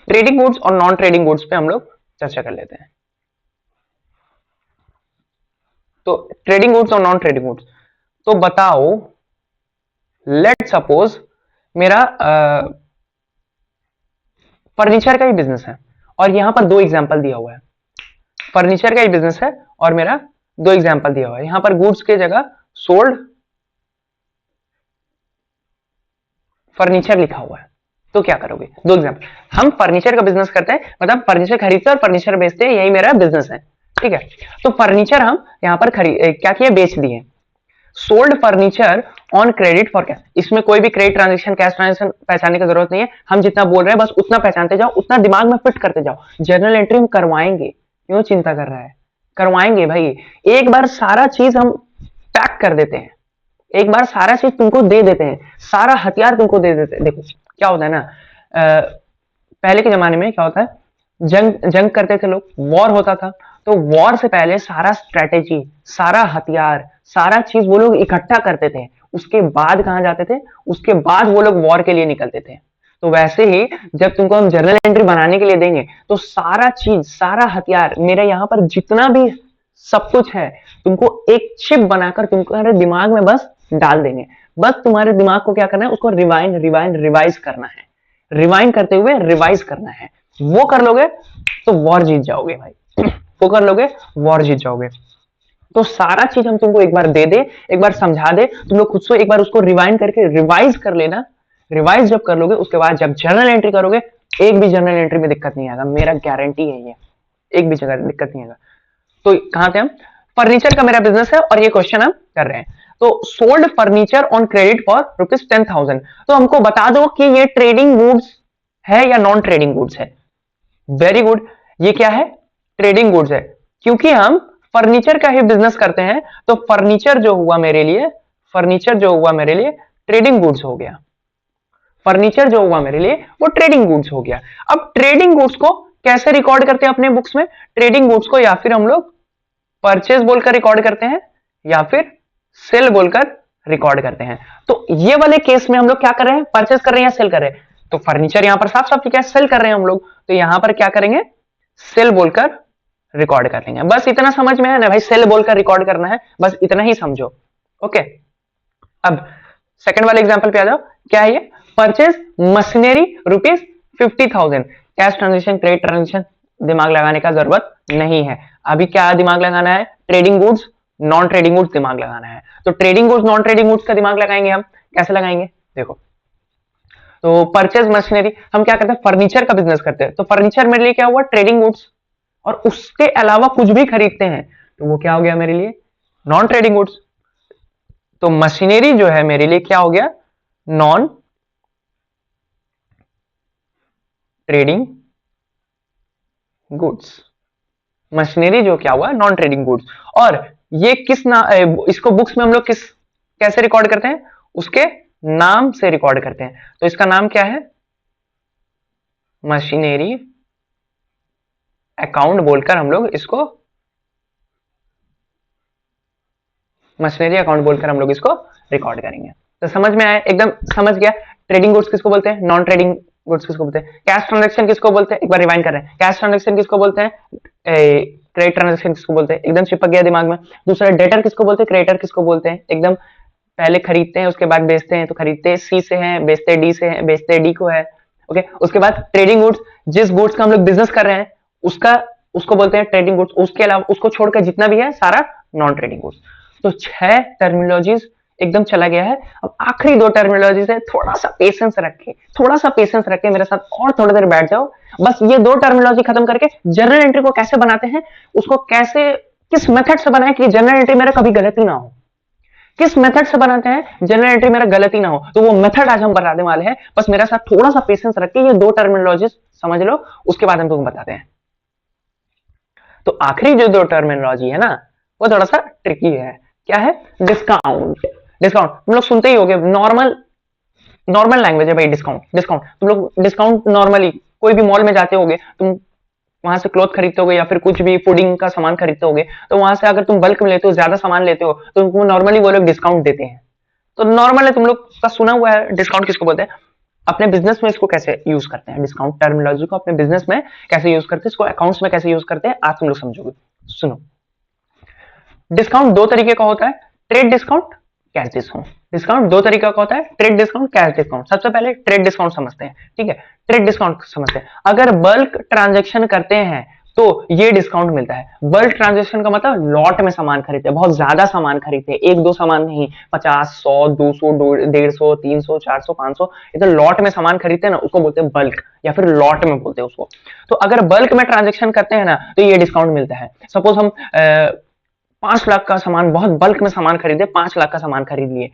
ट्रेडिंग गुड्स और नॉन ट्रेडिंग गुड्स पे हम लोग चर्चा कर लेते हैं। तो ट्रेडिंग गुड्स और नॉन ट्रेडिंग गुड्स, तो बताओ, लेट सपोज मेरा फर्नीचर का ही बिजनेस है और यहां पर 2 एग्जांपल दिया हुआ है, फर्नीचर का ही बिजनेस है और मेरा 2 एग्जांपल दिया हुआ है। यहां पर गुड्स के जगह सोल्ड फर्नीचर लिखा हुआ है, तो क्या करोगे, 2 एग्जांपल, हम फर्नीचर का बिजनेस करते हैं, मतलब फर्नीचर खरीदते हैं और फर्नीचर बेचते हैं, यही मेरा बिजनेस है, ठीक है। तो फर्नीचर हम यहां पर क्या किया, बेच दिए। Sold furniture on credit for cash, इसमें कोई भी क्रेडिट ट्रांजेक्शन, कैश ट्रांजेक्शन पहचानने की जरूरत नहीं है, हम जितना बोल रहे हैं बस उतना पहचानते जाओ, उतना दिमाग में फिट करते जाओ। जर्नल एंट्री हम करवाएंगे, क्यों चिंता कर रहा है, करवाएंगे भाई, एक बार सारा चीज हम पैक कर देते हैं, एक बार सारा चीज तुमको दे देते हैं, सारा हथियार तुमको दे देते हैं। देखो क्या होता है ना, पहले के जमाने में क्या होता है, जंग करते थे लोग, वॉर होता था, तो वॉर से पहले सारा स्ट्रेटेजी, सारा हथियार, सारा चीज वो लोग इकट्ठा करते थे, उसके बाद कहां जाते थे, उसके बाद वो लोग वॉर के लिए निकलते थे। तो वैसे ही जब तुमको हम जर्नल एंट्री बनाने के लिए देंगे, तो सारा चीज, सारा हथियार, मेरा यहाँ पर जितना भी सब कुछ है, तुमको एक चिप बनाकर तुम्हारे दिमाग में बस डाल देंगे। बस तुम्हारे दिमाग को क्या करना है, उसको रिवाइज करना है, रिवाइंड करते हुए रिवाइज करना है। वो कर लोगे तो वॉर जीत जाओगे भाई, वो कर लोगे वॉर जीत जाओगे। तो सारा चीज हम तुमको एक बार दे दे, एक बार समझा दे, तुम लोग खुद से एक बार उसको रिवाइंड करके रिवाइज कर लेना। रिवाइज जब कर लोगे, उसके बाद जब जर्नल एंट्री करोगे, एक भी जर्नल एंट्री में दिक्कत नहीं आएगा, मेरा गारंटी है ये, एक भी जगह दिक्कत नहीं आएगा। तो कहां थे हम, फर्नीचर का मेरा बिजनेस है और ये क्वेश्चन हम कर रहे हैं। तो sold furniture on credit for ₹10,000, तो हमको बता दो कि ये ट्रेडिंग गुड्स है या नॉन ट्रेडिंग गुड्स है। वेरी गुड, ये क्या है, ट्रेडिंग गुड्स है। क्योंकि हम फर्नीचर का ही बिजनेस करते हैं, तो फर्नीचर जो हुआ मेरे लिए, फर्नीचर जो हुआ मेरे लिए ट्रेडिंग गुड्स हो गया। फर्नीचर जो हुआ मेरे लिए वो ट्रेडिंग गुड्स हो गया। अब ट्रेडिंग गुड्स को कैसे रिकॉर्ड करते हैं अपने बुक्स में? ट्रेडिंग गुड्स को या फिर हम लोग परचेज बोलकर रिकॉर्ड करते हैं या फिर सेल बोलकर रिकॉर्ड करते हैं। तो ये वाले केस में हम लोग क्या कर रहे हैं? परचेज कर रहे हैं या सेल कर रहे हैं? तो फर्नीचर यहां पर साफ साफ क्या है, सेल कर रहे हैं हम लोग, तो यहां पर क्या करेंगे? सेल बोलकर रिकॉर्ड कर लेंगे। बस इतना समझ में है ना भाई, सेल बोलकर रिकॉर्ड करना है, बस इतना ही समझो। ओके, अब सेकंड वाले एग्जांपल पे आ जाओ। क्या है ये? Purchase machinery ₹50,000। Cash transaction, credit transaction, दिमाग लगाने का जरूरत नहीं है। अभी क्या दिमाग लगाना है? Trading goods, non trading goods दिमाग लगाना है। तो trading goods, non trading goods का दिमाग लगाएंगे हम। कैसे लगाएंगे? देखो, तो परचेज मशीनरी, हम क्या करते हैं? फर्नीचर का बिजनेस करते हैं, तो फर्नीचर मेरे लिए क्या हुआ? Trading goods. और उसके अलावा कुछ भी खरीदते हैं तो वो क्या हो गया मेरे लिए? Non trading goods. तो मशीनरी जो है मेरे लिए क्या हो गया? Non trading goods. मशीनरी जो क्या हुआ? Non trading goods. और ये इसको बुक्स में हम लोग कैसे रिकॉर्ड करते हैं? उसके नाम से रिकॉर्ड करते हैं। तो इसका नाम क्या है? मशीनरी अकाउंट बोलकर हम लोग इसको, मशीनरी अकाउंट बोलकर हम लोग इसको रिकॉर्ड करेंगे। तो समझ में आया? एकदम समझ गया। ट्रेडिंग गुड्स किसको बोलते हैं? नॉन ट्रेडिंग गुड्स किसको बोलते हैं? कैश ट्रांजैक्शन किसको बोलते हैं? एक बार रिवाइंड कर रहे हैं। कैश ट्रांजैक्शन किसको बोलते हैं? क्रेडिट ट्रांजैक्शन किसको बोलते हैं? एकदम चिपक गया दिमाग में। दूसरा, डेटर किसको बोलते हैं? क्रेडिटर किसको बोलते हैं? एकदम पहले खरीदते हैं उसके बाद बेचते हैं, तो खरीदते सी से हैं, बेचते डी से हैं, बेचते डी को है। ओके, उसके बाद ट्रेडिंग गुड्स, जिस गुड्स का हम लोग बिजनेस कर रहे हैं उसको बोलते हैं ट्रेडिंग गुड्स। उसके अलावा उसको छोड़कर जितना भी है सारा नॉन ट्रेडिंग गुड्स। तो 6 टर्मिनोलॉजीज एकदम चला गया है। अब आखिरी 2 टर्मिनोलॉजी है, थोड़ा सा पेशेंस रखे, थोड़ा सा पेशेंस रखे मेरे साथ और थोड़ी देर बैठ जाओ। बस ये 2 टर्मिनोलॉजी खत्म करके जर्नल एंट्री को कैसे बनाते हैं, उसको कैसे, किस मेथड से बनाए कि जर्नल एंट्री मेरा कभी गलती ना हो। किस मेथड से बनाते हैं जर्नल एंट्री मेरा गलती ना हो, तो वो मेथड आज हम बताने वाले हैं। बस मेरा साथ थोड़ा सा पेशेंस रख के ये 2 टर्मिनोलॉजी समझ लो, उसके बाद हम तुमको बताते हैं। तो आखिरी जो 2 टर्मिनोलॉजी है ना, वो थोड़ा सा ट्रिकी है। क्या है? डिस्काउंट। डिस्काउंट तुम लोग सुनते ही होगे, नॉर्मल लैंग्वेज है भाई। डिस्काउंट, डिस्काउंट तुम लोग डिस्काउंट नॉर्मली कोई भी मॉल में जाते होगे, तुम वहां से क्लॉथ खरीदते होगे या फिर कुछ भी फूडिंग का सामान खरीदते होगे, तो वहां से अगर तुम बल्क में लेते हो, ज्यादा सामान लेते हो, तो तुमको नॉर्मली वो लोग डिस्काउंट देते हैं। तो नॉर्मल है, तुम लोग का सुना हुआ है डिस्काउंट किसको बोलते हैं। अपने बिजनेस में इसको कैसे यूज करते हैं, डिस्काउंट टर्मिनोलॉजी को अपने बिजनेस में कैसे यूज करते हैं, इसको अकाउंट्स में कैसे यूज करते हैं, आज तुम लोग समझोगे। सुनो, डिस्काउंट 2 तरीके का होता है, trade discount, cash discount. Discount 2 तरीके का होता है, ट्रेड डिस्काउंट, कैश डिस्काउंट। सबसे पहले ट्रेड डिस्काउंट समझते हैं, ठीक है। ट्रेड डिस्काउंट समझते हैं, अगर बल्क ट्रांजेक्शन करते हैं तो ये डिस्काउंट मिलता है। बल्क ट्रांजेक्शन का मतलब लॉट में सामान खरीदते हैं, बहुत ज्यादा सामान खरीदते हैं, 1-2 सामान नहीं, 50, 100, 200, 150, 300, 400, 500, इधर लॉट में सामान खरीदते हैं ना, उसको बोलते हैं बल्क, या फिर लॉट में बोलते हैं उसको। तो अगर बल्क में ट्रांजेक्शन करते हैं ना, तो ये डिस्काउंट मिलता है। सपोज हम 5 लाख का सामान, बहुत बल्क में सामान खरीदे, 5 लाख का सामान खरीद लिए,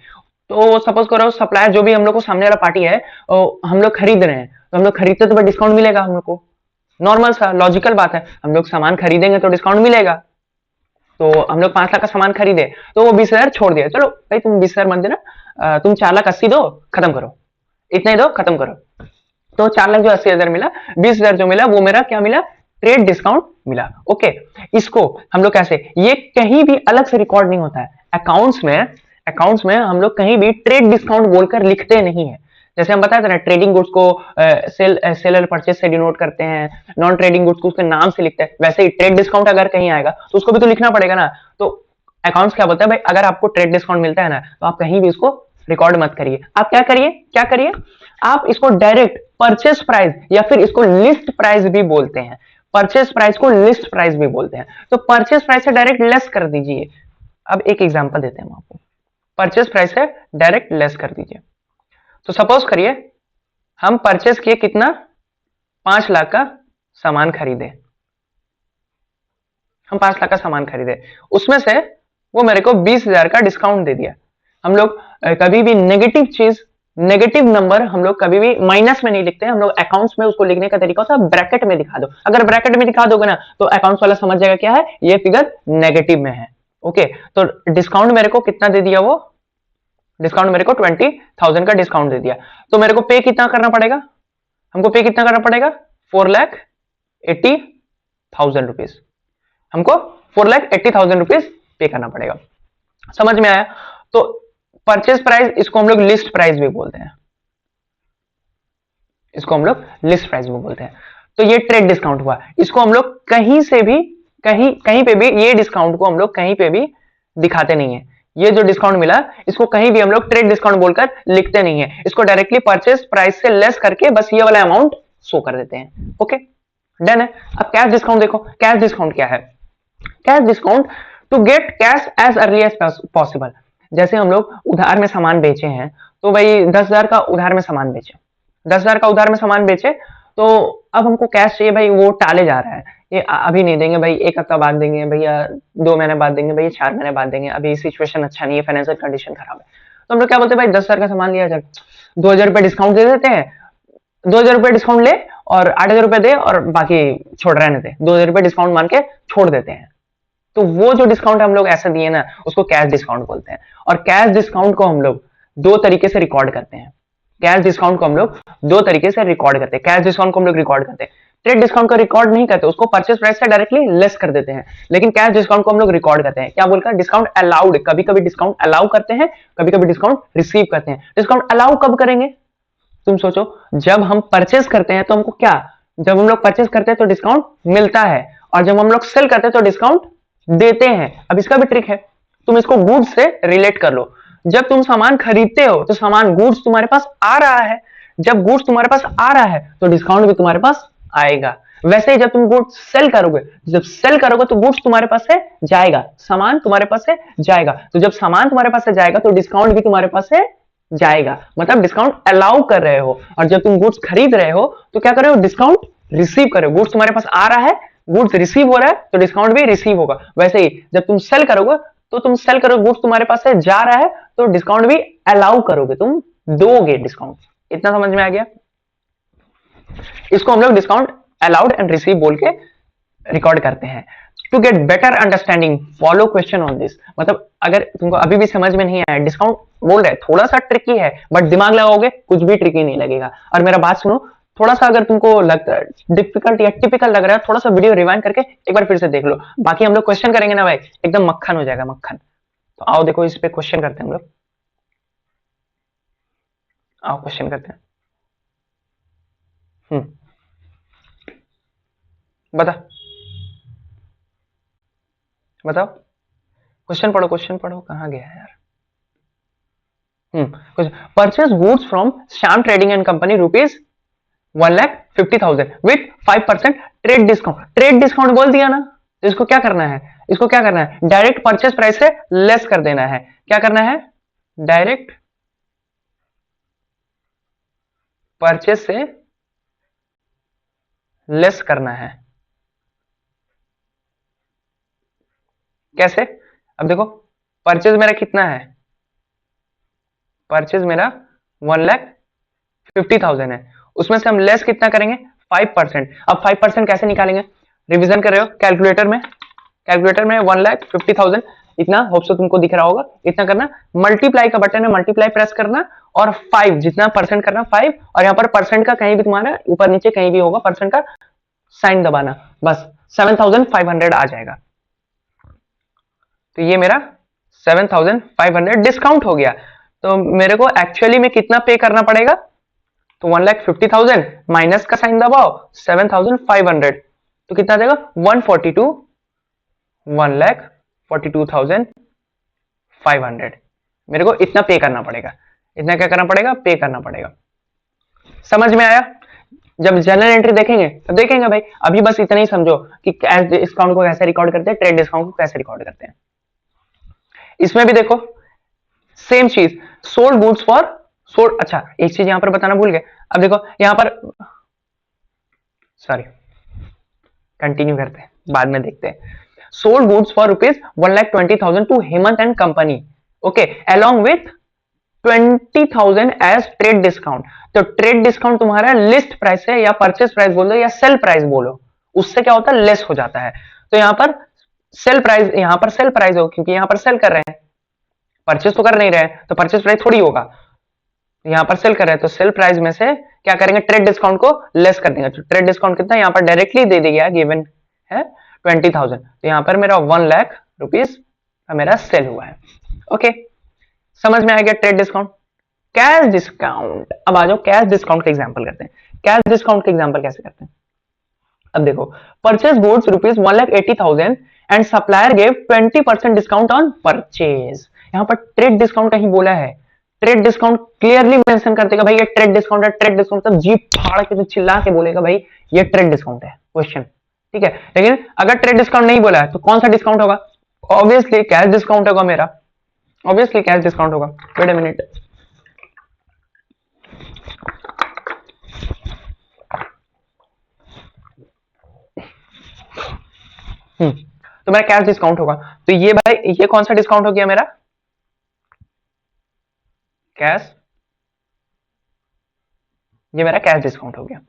तो सपोज करो सप्लायर जो भी हम लोग को सामने वाला पार्टी है, हम लोग खरीद रहे हैं, तो हम लोग खरीदते तो डिस्काउंट मिलेगा हम लोग को। नॉर्मल सा लॉजिकल बात है, हम लोग सामान खरीदेंगे तो डिस्काउंट मिलेगा। तो हम लोग 5 लाख का सामान खरीदे, तो वो 20,000 छोड़ दिया, चलो भाई तुम 20,000 मत देना, तुम 4,80,000 दो, खत्म करो, इतना ही दो, खत्म करो। तो 4 लाख जो 80,000 मिला, 20,000 जो मिला वो मेरा क्या मिला? ट्रेड डिस्काउंट मिला। ओके, इसको हम लोग कैसे, ये कहीं भी अलग से रिकॉर्ड नहीं होता है अकाउंट्स में हम लोग कहीं भी ट्रेड डिस्काउंट बोलकर लिखते नहीं है। जैसे हम बताते हैं ना, ट्रेडिंग गुड्स को सेलर परचेज से डिनोट करते हैं, नॉन ट्रेडिंग गुड्स को उसके नाम से लिखते हैं, वैसे ही ट्रेड डिस्काउंट अगर कहीं आएगा तो उसको भी तो लिखना पड़ेगा ना। तो अकाउंट्स क्या बोलता है भाई, अगर आपको ट्रेड डिस्काउंट मिलता है ना, तो आप कहीं भी इसको रिकॉर्ड मत करिए। आप क्या करिए, आप इसको डायरेक्ट परचेस प्राइस या फिर इसको लिस्ट प्राइस भी बोलते हैं। परचेस प्राइस को लिस्ट प्राइस भी बोलते हैं। तो परचेस प्राइस से डायरेक्ट लेस कर दीजिए। अब एक एग्जांपल देते हैं हम आपको, परचेस प्राइस से डायरेक्ट लेस कर दीजिए। तो सपोज करिए हम परचेस किए कितना, 5 लाख का सामान खरीदे, हम 5 लाख का सामान खरीदे, उसमें से वो मेरे को 20,000 का डिस्काउंट दे दिया। हम लोग कभी भी नेगेटिव चीज नेगेटिव नंबर हम लोग कभी भी माइनस में नहीं लिखते हैं, हम लोग अकाउंट्स में उसको लिखने का तरीका होता है ब्रैकेट में दिखा दो। अगर ब्रैकेट में दिखा दोगे ना तो अकाउंट्स वाला समझ जाएगा क्या है, ये फिगर नेगेटिव में है। ओके, तो डिस्काउंट मेरे को कितना दे दिया, वो डिस्काउंट मेरे को 20,000 का डिस्काउंट दे दिया। तो मेरे को पे कितना करना पड़ेगा, हमको पे कितना करना पड़ेगा, 4,80,000 रुपीज, हमको 4,80,000 रुपीज पे करना पड़ेगा। समझ में आया? तो परचेज प्राइस, इसको हम लोग लिस्ट प्राइस भी बोलते हैं, इसको हम लोग लिस्ट प्राइस भी बोलते हैं। तो ये ट्रेड डिस्काउंट हुआ, इसको हम लोग कहीं से भी, कहीं कहीं पे भी ये डिस्काउंट को हम लोग कहीं पे भी दिखाते नहीं है। ये जो डिस्काउंट मिला इसको कहीं भी हम लोग ट्रेड डिस्काउंट बोलकर लिखते नहीं है, इसको डायरेक्टली परचेज प्राइस से लेस करके बस ये वाला अमाउंट शो कर देते हैं। ओके, डन है। अब कैश डिस्काउंट देखो, कैश डिस्काउंट क्या है? Cash discount to get cash as early as possible. जैसे हम लोग उधार में सामान बेचे हैं, तो भाई 10,000 का उधार में सामान बेचे, 10,000 का उधार में सामान बेचे, तो अब हमको कैश चाहिए भाई, वो टाले जा रहा है, ये अभी नहीं देंगे भाई, एक हफ्ता बाद देंगे भैया, 2 महीने बाद देंगे भैया, 4 महीने बाद देंगे, अभी सिचुएशन अच्छा नहीं है, फाइनेंशियल कंडीशन खराब है। तो हम लोग क्या बोलते हैं, भाई 10,000 का सामान लिया जाए, 2,000 रुपए डिस्काउंट दे देते हैं, 2,000 रुपए डिस्काउंट ले और 8,000 रुपए दे और बाकी छोड़ रहने दे, 2,000 रुपए डिस्काउंट मान के छोड़ देते हैं। तो वो जो डिस्काउंट हम लोग ऐसा दिए ना, उसको कैश डिस्काउंट बोलते हैं। और कैश डिस्काउंट को हम लोग दो तरीके से रिकॉर्ड करते हैं, कैश डिस्काउंट को हम लोग दो तरीके से रिकॉर्ड करते हैं। कैश डिस्काउंट को हम लोग रिकॉर्ड करते हैं, ट्रेड डिस्काउंट को रिकॉर्ड नहीं करते, उसको परचेज प्राइस से डायरेक्टली लेस कर देते हैं। लेकिन कैश डिस्काउंट को हम लोग रिकॉर्ड करते हैं, क्या बोलकर, डिस्काउंट अलाउड, कभी कभी डिस्काउंट अलाउ करते हैं, कभी कभी डिस्काउंट रिसीव करते हैं। डिस्काउंट अलाउ कब करेंगे, तुम सोचो, जब हम परचेज करते हैं तो हमको क्या, जब हम लोग परचेज करते हैं तो डिस्काउंट मिलता है, और जब हम लोग सेल करते हैं तो डिस्काउंट देते हैं। अब इसका भी ट्रिक है, तुम इसको गुड्स से रिलेट कर लो। जब तुम सामान खरीदते हो तो सामान गुड्स तुम्हारे पास आ रहा है, जब गुड्स तुम्हारे पास आ रहा है तो डिस्काउंट भी तुम्हारे पास आएगा। वैसे ही जब तुम गुड्स सेल करोगे, जब सेल करोगे तो गुड्स तुम्हारे पास से जाएगा, सामान तुम्हारे पास से जाएगा। तो जब सामान तुम्हारे पास से जाएगा तो डिस्काउंट भी तुम्हारे पास से जाएगा, मतलब डिस्काउंट अलाउ कर रहे हो। और जब तुम गुड्स खरीद रहे हो तो क्या कर रहे हो, डिस्काउंट रिसीव कर रहे हो। गुड्स तुम्हारे पास आ रहा है, गुड्स रिसीव हो रहा है, तो डिस्काउंट भी रिसीव होगा। वैसे ही जब तुम सेल करोगे तो तुम सेल करोगे, गुड्स तुम्हारे पास से जा रहा है तो डिस्काउंट भी अलाउ करोगे, तुम दोगे डिस्काउंट। इतना समझ में आ गया? इसको हम लोग डिस्काउंट अलाउड एंड रिसीव बोल के रिकॉर्ड करते हैं। To get better understanding follow question on this. मतलब अगर तुमको अभी भी समझ में नहीं आया, डिस्काउंट बोल रहे थोड़ा सा ट्रिकी है, बट दिमाग लगाओगे कुछ भी ट्रिकी नहीं लगेगा। और मेरा बात सुनो, थोड़ा सा अगर तुमको लगता है डिफिकल्ट या टिपिकल लग रहा है, थोड़ा सा वीडियो रिवाइंड करके एक बार फिर से देख लो। बाकी हम लोग क्वेश्चन करेंगे ना भाई, एकदम मक्खन हो जाएगा, मक्खन। तो आओ देखो, इस पे क्वेश्चन करते हैं हम लोग, आओ क्वेश्चन करते हैं। बता, बताओ, क्वेश्चन पढ़ो, क्वेश्चन पढ़ो, कहां गया यार? Purchase goods from Shyam trading and company rupees 1,50,000 with 5% trade discount. Trade discount बोल दिया ना, तो इसको क्या करना है, इसको क्या करना है, डायरेक्ट परचेज प्राइस से लेस कर देना है। क्या करना है, डायरेक्ट परचेज से लेस करना है। कैसे? अब देखो, परचेज मेरा कितना है, परचेज मेरा 1,50,000 है, उसमें से हम लेस कितना करेंगे, 5%। अब 5% कैसे निकालेंगे, रिवीजन कर रहे हो कैलकुलेटर में, कैलकुलेटर में 1,50,000 इतना, होप सो तुमको दिख रहा होगा, इतना करना, मल्टीप्लाई का बटन है, मल्टीप्लाई प्रेस करना, और 5 जितना परसेंट करना 5, और यहाँ पर परसेंट का कहीं भी तुम्हारा ऊपर नीचे कहीं भी होगा परसेंट का साइन दबाना, बस 7,500 आ जाएगा। तो ये मेरा 7,500 डिस्काउंट हो गया। तो मेरे को एक्चुअली में कितना पे करना पड़ेगा, तो 1,50,000 माइनस का साइन दबाओ 7,500, तो कितना देगा 1,42,500 मेरे को इतना पे करना पड़ेगा। इतना क्या करना पड़ेगा, पे करना पड़ेगा। समझ में आया? जब जनरल एंट्री देखेंगे तब देखेंगे भाई, अभी बस इतना ही समझो कि कैश डिस्काउंट को कैसे रिकॉर्ड करते हैं, ट्रेड डिस्काउंट को कैसे रिकॉर्ड करते हैं। इसमें भी देखो सेम चीज, सोल्ड गुड्स फॉर सोल्ड। अच्छा, एक चीज यहां पर बताना भूल गए। अब देखो यहां पर, सॉरी, कंटिन्यू करते हैं, बाद में देखते हैं। Sold goods for rupees 1,20,000 to Hemant and company, okay, along with 20,000 as trade discount. तो ट्रेड डिस्काउंट तुम्हारा लिस्ट प्राइस है या परचेस प्राइस बोलो या सेल प्राइस बोलो, उससे क्या होता है, लेस हो जाता है। तो यहां पर सेल प्राइस, यहां पर सेल प्राइस हो क्योंकि यहां पर सेल कर रहे हैं, परचेस तो कर नहीं रहे तो परचेस प्राइस थोड़ी होगा, यहां पर सेल कर रहे हैं तो सेल प्राइस में से क्या करेंगे, ट्रेड डिस्काउंट को लेस कर देंगे। तो ट्रेड डिस्काउंट कितना यहां पर डायरेक्टली दे दिया गिवन है 20,000, तो यहां पर मेरा 1,00,000 रुपीज का मेरा सेल हुआ है। ओके, समझ में आ गया ट्रेड डिस्काउंट। कैश डिस्काउंट, अब आ जाओ कैश डिस्काउंट का एग्जांपल करते हैं। कैश डिस्काउंट का एग्जांपल कैसे करते हैं, अब देखो, purchase goods ₹1,80,000 and supplier gave 20% discount on purchase. यहां पर ट्रेड डिस्काउंट कहीं बोला है, ट्रेड डिस्काउंट क्लियरली मेंशन कर देगा भाई ये ट्रेड डिस्काउंट है, ट्रेड डिस्काउंट, तब जीप फाड़ के तो चिल्ला के बोलेगा भाई ये ट्रेड डिस्काउंट है, क्वेश्चन, ठीक है। लेकिन अगर ट्रेड डिस्काउंट नहीं बोला है तो कौन सा डिस्काउंट होगा, ऑब्वियसली कैश डिस्काउंट होगा मेरा, ऑब्वियसली कैश डिस्काउंट होगा। वेट अ मिनट, तो मेरा कैश डिस्काउंट होगा। तो ये भाई ये कौन सा डिस्काउंट हो गया मेरा, कैश, ये मेरा कैश डिस्काउंट हो गया।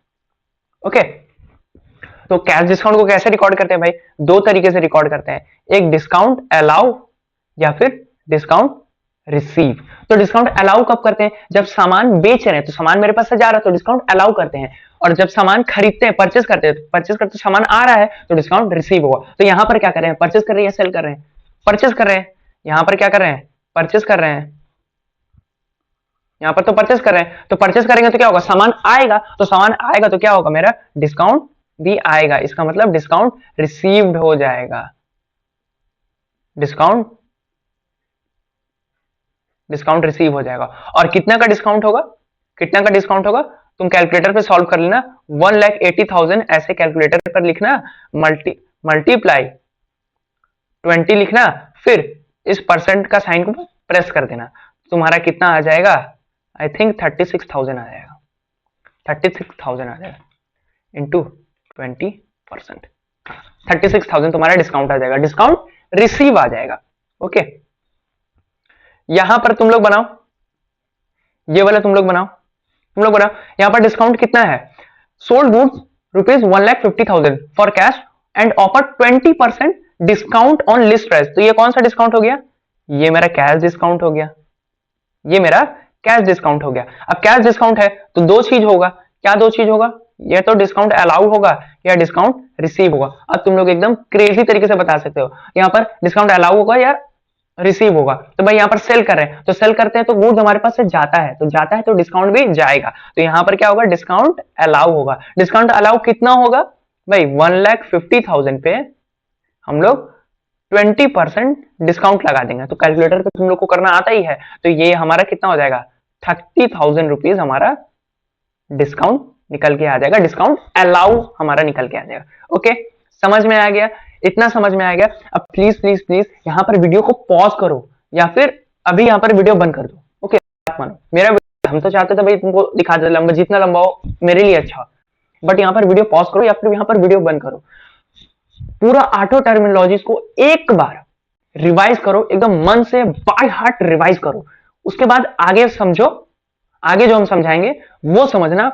ओके, तो कैश डिस्काउंट को कैसे रिकॉर्ड करते हैं भाई, दो तरीके से रिकॉर्ड करते हैं, एक डिस्काउंट अलाउ या फिर डिस्काउंट रिसीव। तो डिस्काउंट अलाउ कब करते हैं, जब सामान बेच रहे हैं, तो सामान मेरे पास से जा रहा है तो डिस्काउंट अलाउ करते हैं, और जब सामान खरीदते हैं, परचेस करते हैं, परचेस करते सामान आ रहा है तो डिस्काउंट रिसीव होगा। तो यहां पर क्या कर रहे हैं, परचेस कर रहे हैं या सेल कर रहे हैं, परचेस कर रहे हैं, यहां पर क्या कर रहे हैं, परचेस कर रहे हैं, यहां पर तो परचेस कर रहे हैं, तो परचेस करेंगे तो क्या होगा, सामान आएगा, तो सामान आएगा तो क्या होगा, मेरा डिस्काउंट भी आएगा, इसका मतलब डिस्काउंट रिसीव्ड हो जाएगा, डिस्काउंट, डिस्काउंट रिसीव हो जाएगा। और कितना का डिस्काउंट होगा, कितना का डिस्काउंट होगा, तुम कैलकुलेटर पे सॉल्व कर लेना, 1,80,000 ऐसे कैलकुलेटर पर लिखना, मल्टीप्लाई 20 लिखना, फिर इस परसेंट का साइन को प्रेस कर देना, तुम्हारा कितना आ जाएगा, आई थिंक 36,000 आ जाएगा, 36,000 आ जाएगा इंटू 20%, 36,000 तुम्हारा डिस्काउंट आ जाएगा, डिस्काउंट रिसीव आ जाएगा। ओके, यहां पर तुम लोग बनाओ, ये वाला तुम लोग बनाओ, तुम लोग बनाओ, यहां पर डिस्काउंट कितना है, sold goods ₹1,50,000 for cash and offer 20% discount on list price. तो ये कौन सा डिस्काउंट हो गया, ये मेरा कैश डिस्काउंट हो गया, ये मेरा कैश डिस्काउंट हो गया। अब कैश डिस्काउंट है तो दो चीज होगा, क्या दो चीज होगा, ये तो डिस्काउंट अलाउ होगा या डिस्काउंट रिसीव होगा। अब तुम लोग एकदम क्रेजी तरीके से बता सकते हो, यहाँ पर डिस्काउंट अलाउ होगा या रिसीव होगा। तो भाई यहाँ पर सेल कर रहे हैं, तो सेल करते हैं तो गुड्स हमारे पास से जाता है, तो जाता है तो डिस्काउंट भी जाएगा, तो यहाँ पर क्या होगा, डिस्काउंट अलाउ होगा। डिस्काउंट अलाउ कितना होगा भाई, 1,50,000 पे हम लोग 20% डिस्काउंट लगा देंगे। तो कैलकुलेटर पे तुम लोग को करना आता ही है, तो ये हमारा कितना हो जाएगा, 30,000 रुपीज हमारा डिस्काउंट निकल के आ जाएगा, डिस्काउंट अलाउ हमारा निकल के आ जाएगा। ओके, समझ में आ गया, इतना समझ में आ गया। अब प्लीज प्लीज प्लीज यहाँ पर वीडियो को पॉज करो या फिर अभी यहाँ पर वीडियो बंद कर दो। ओके, मानो मेरा, हम तो चाहते थे भाई तुमको दिखा दे लंबा, जितना लंबा हो मेरे लिए अच्छा, बट यहाँ पर वीडियो पॉज करो या फिर यहाँ पर वीडियो बंद करो, पूरा ऑटो टर्मिनोलॉजीज को एक बार रिवाइज करो, एकदम मन से बाय हार्ट रिवाइज करो, उसके बाद आगे समझो, आगे जो हम समझाएंगे वो समझना,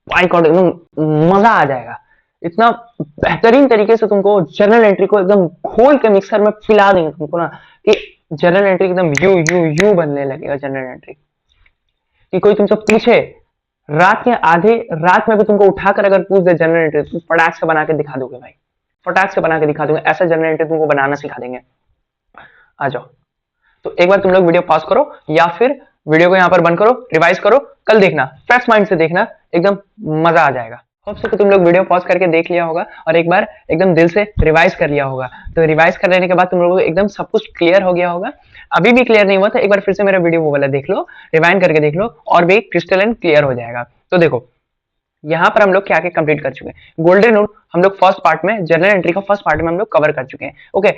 बाय गॉड एकदम मजा आ जाएगा। इतना बेहतरीन तरीके से तुमको जर्नल एंट्री को एकदम घोल के मिक्सर में पिला देंगे तुमको ना, कि जर्नल एंट्री एकदम यू यू यू बनने लगेगा जर्नल एंट्री। कि कोई तुमसे पूछे रात के आधे रात में भी तुमको उठाकर अगर पूछ दे जर्नल एंट्री, तुम फटाक से बना के दिखा दोगे भाई, फटाक से बना के दिखा दोगे, ऐसा जर्नल एंट्री तुमको बनाना सिखा देंगे। आ जाओ, तो एक बार तुम लोग वीडियो पॉज करो या फिर वीडियो को यहाँ पर बंद करो, रिवाइज करो, कल देखना, फ्रेश माइंड से देखना, एकदम मजा आ जाएगा। होप सो कि तुम लोग वीडियो पॉज करके देख लिया होगा और एक बार एकदम दिल से रिवाइज कर लिया होगा। तो रिवाइज कर लेने के बाद तुम लोगों को एकदम सब कुछ क्लियर हो गया होगा। अभी भी क्लियर नहीं हुआ तो एक बार फिर से मेरा वीडियो वो वाला देख लो, रिवाइंड करके देख लो, और भी क्रिस्टल एंड क्लियर हो जाएगा। तो देखो यहाँ पर हम लोग क्या क्या कंप्लीट कर चुके हैं, गोल्डन रूल हम लोग फर्स्ट पार्ट में, जर्नल एंट्री का फर्स्ट पार्ट में हम लोग कवर कर चुके हैं। ओके,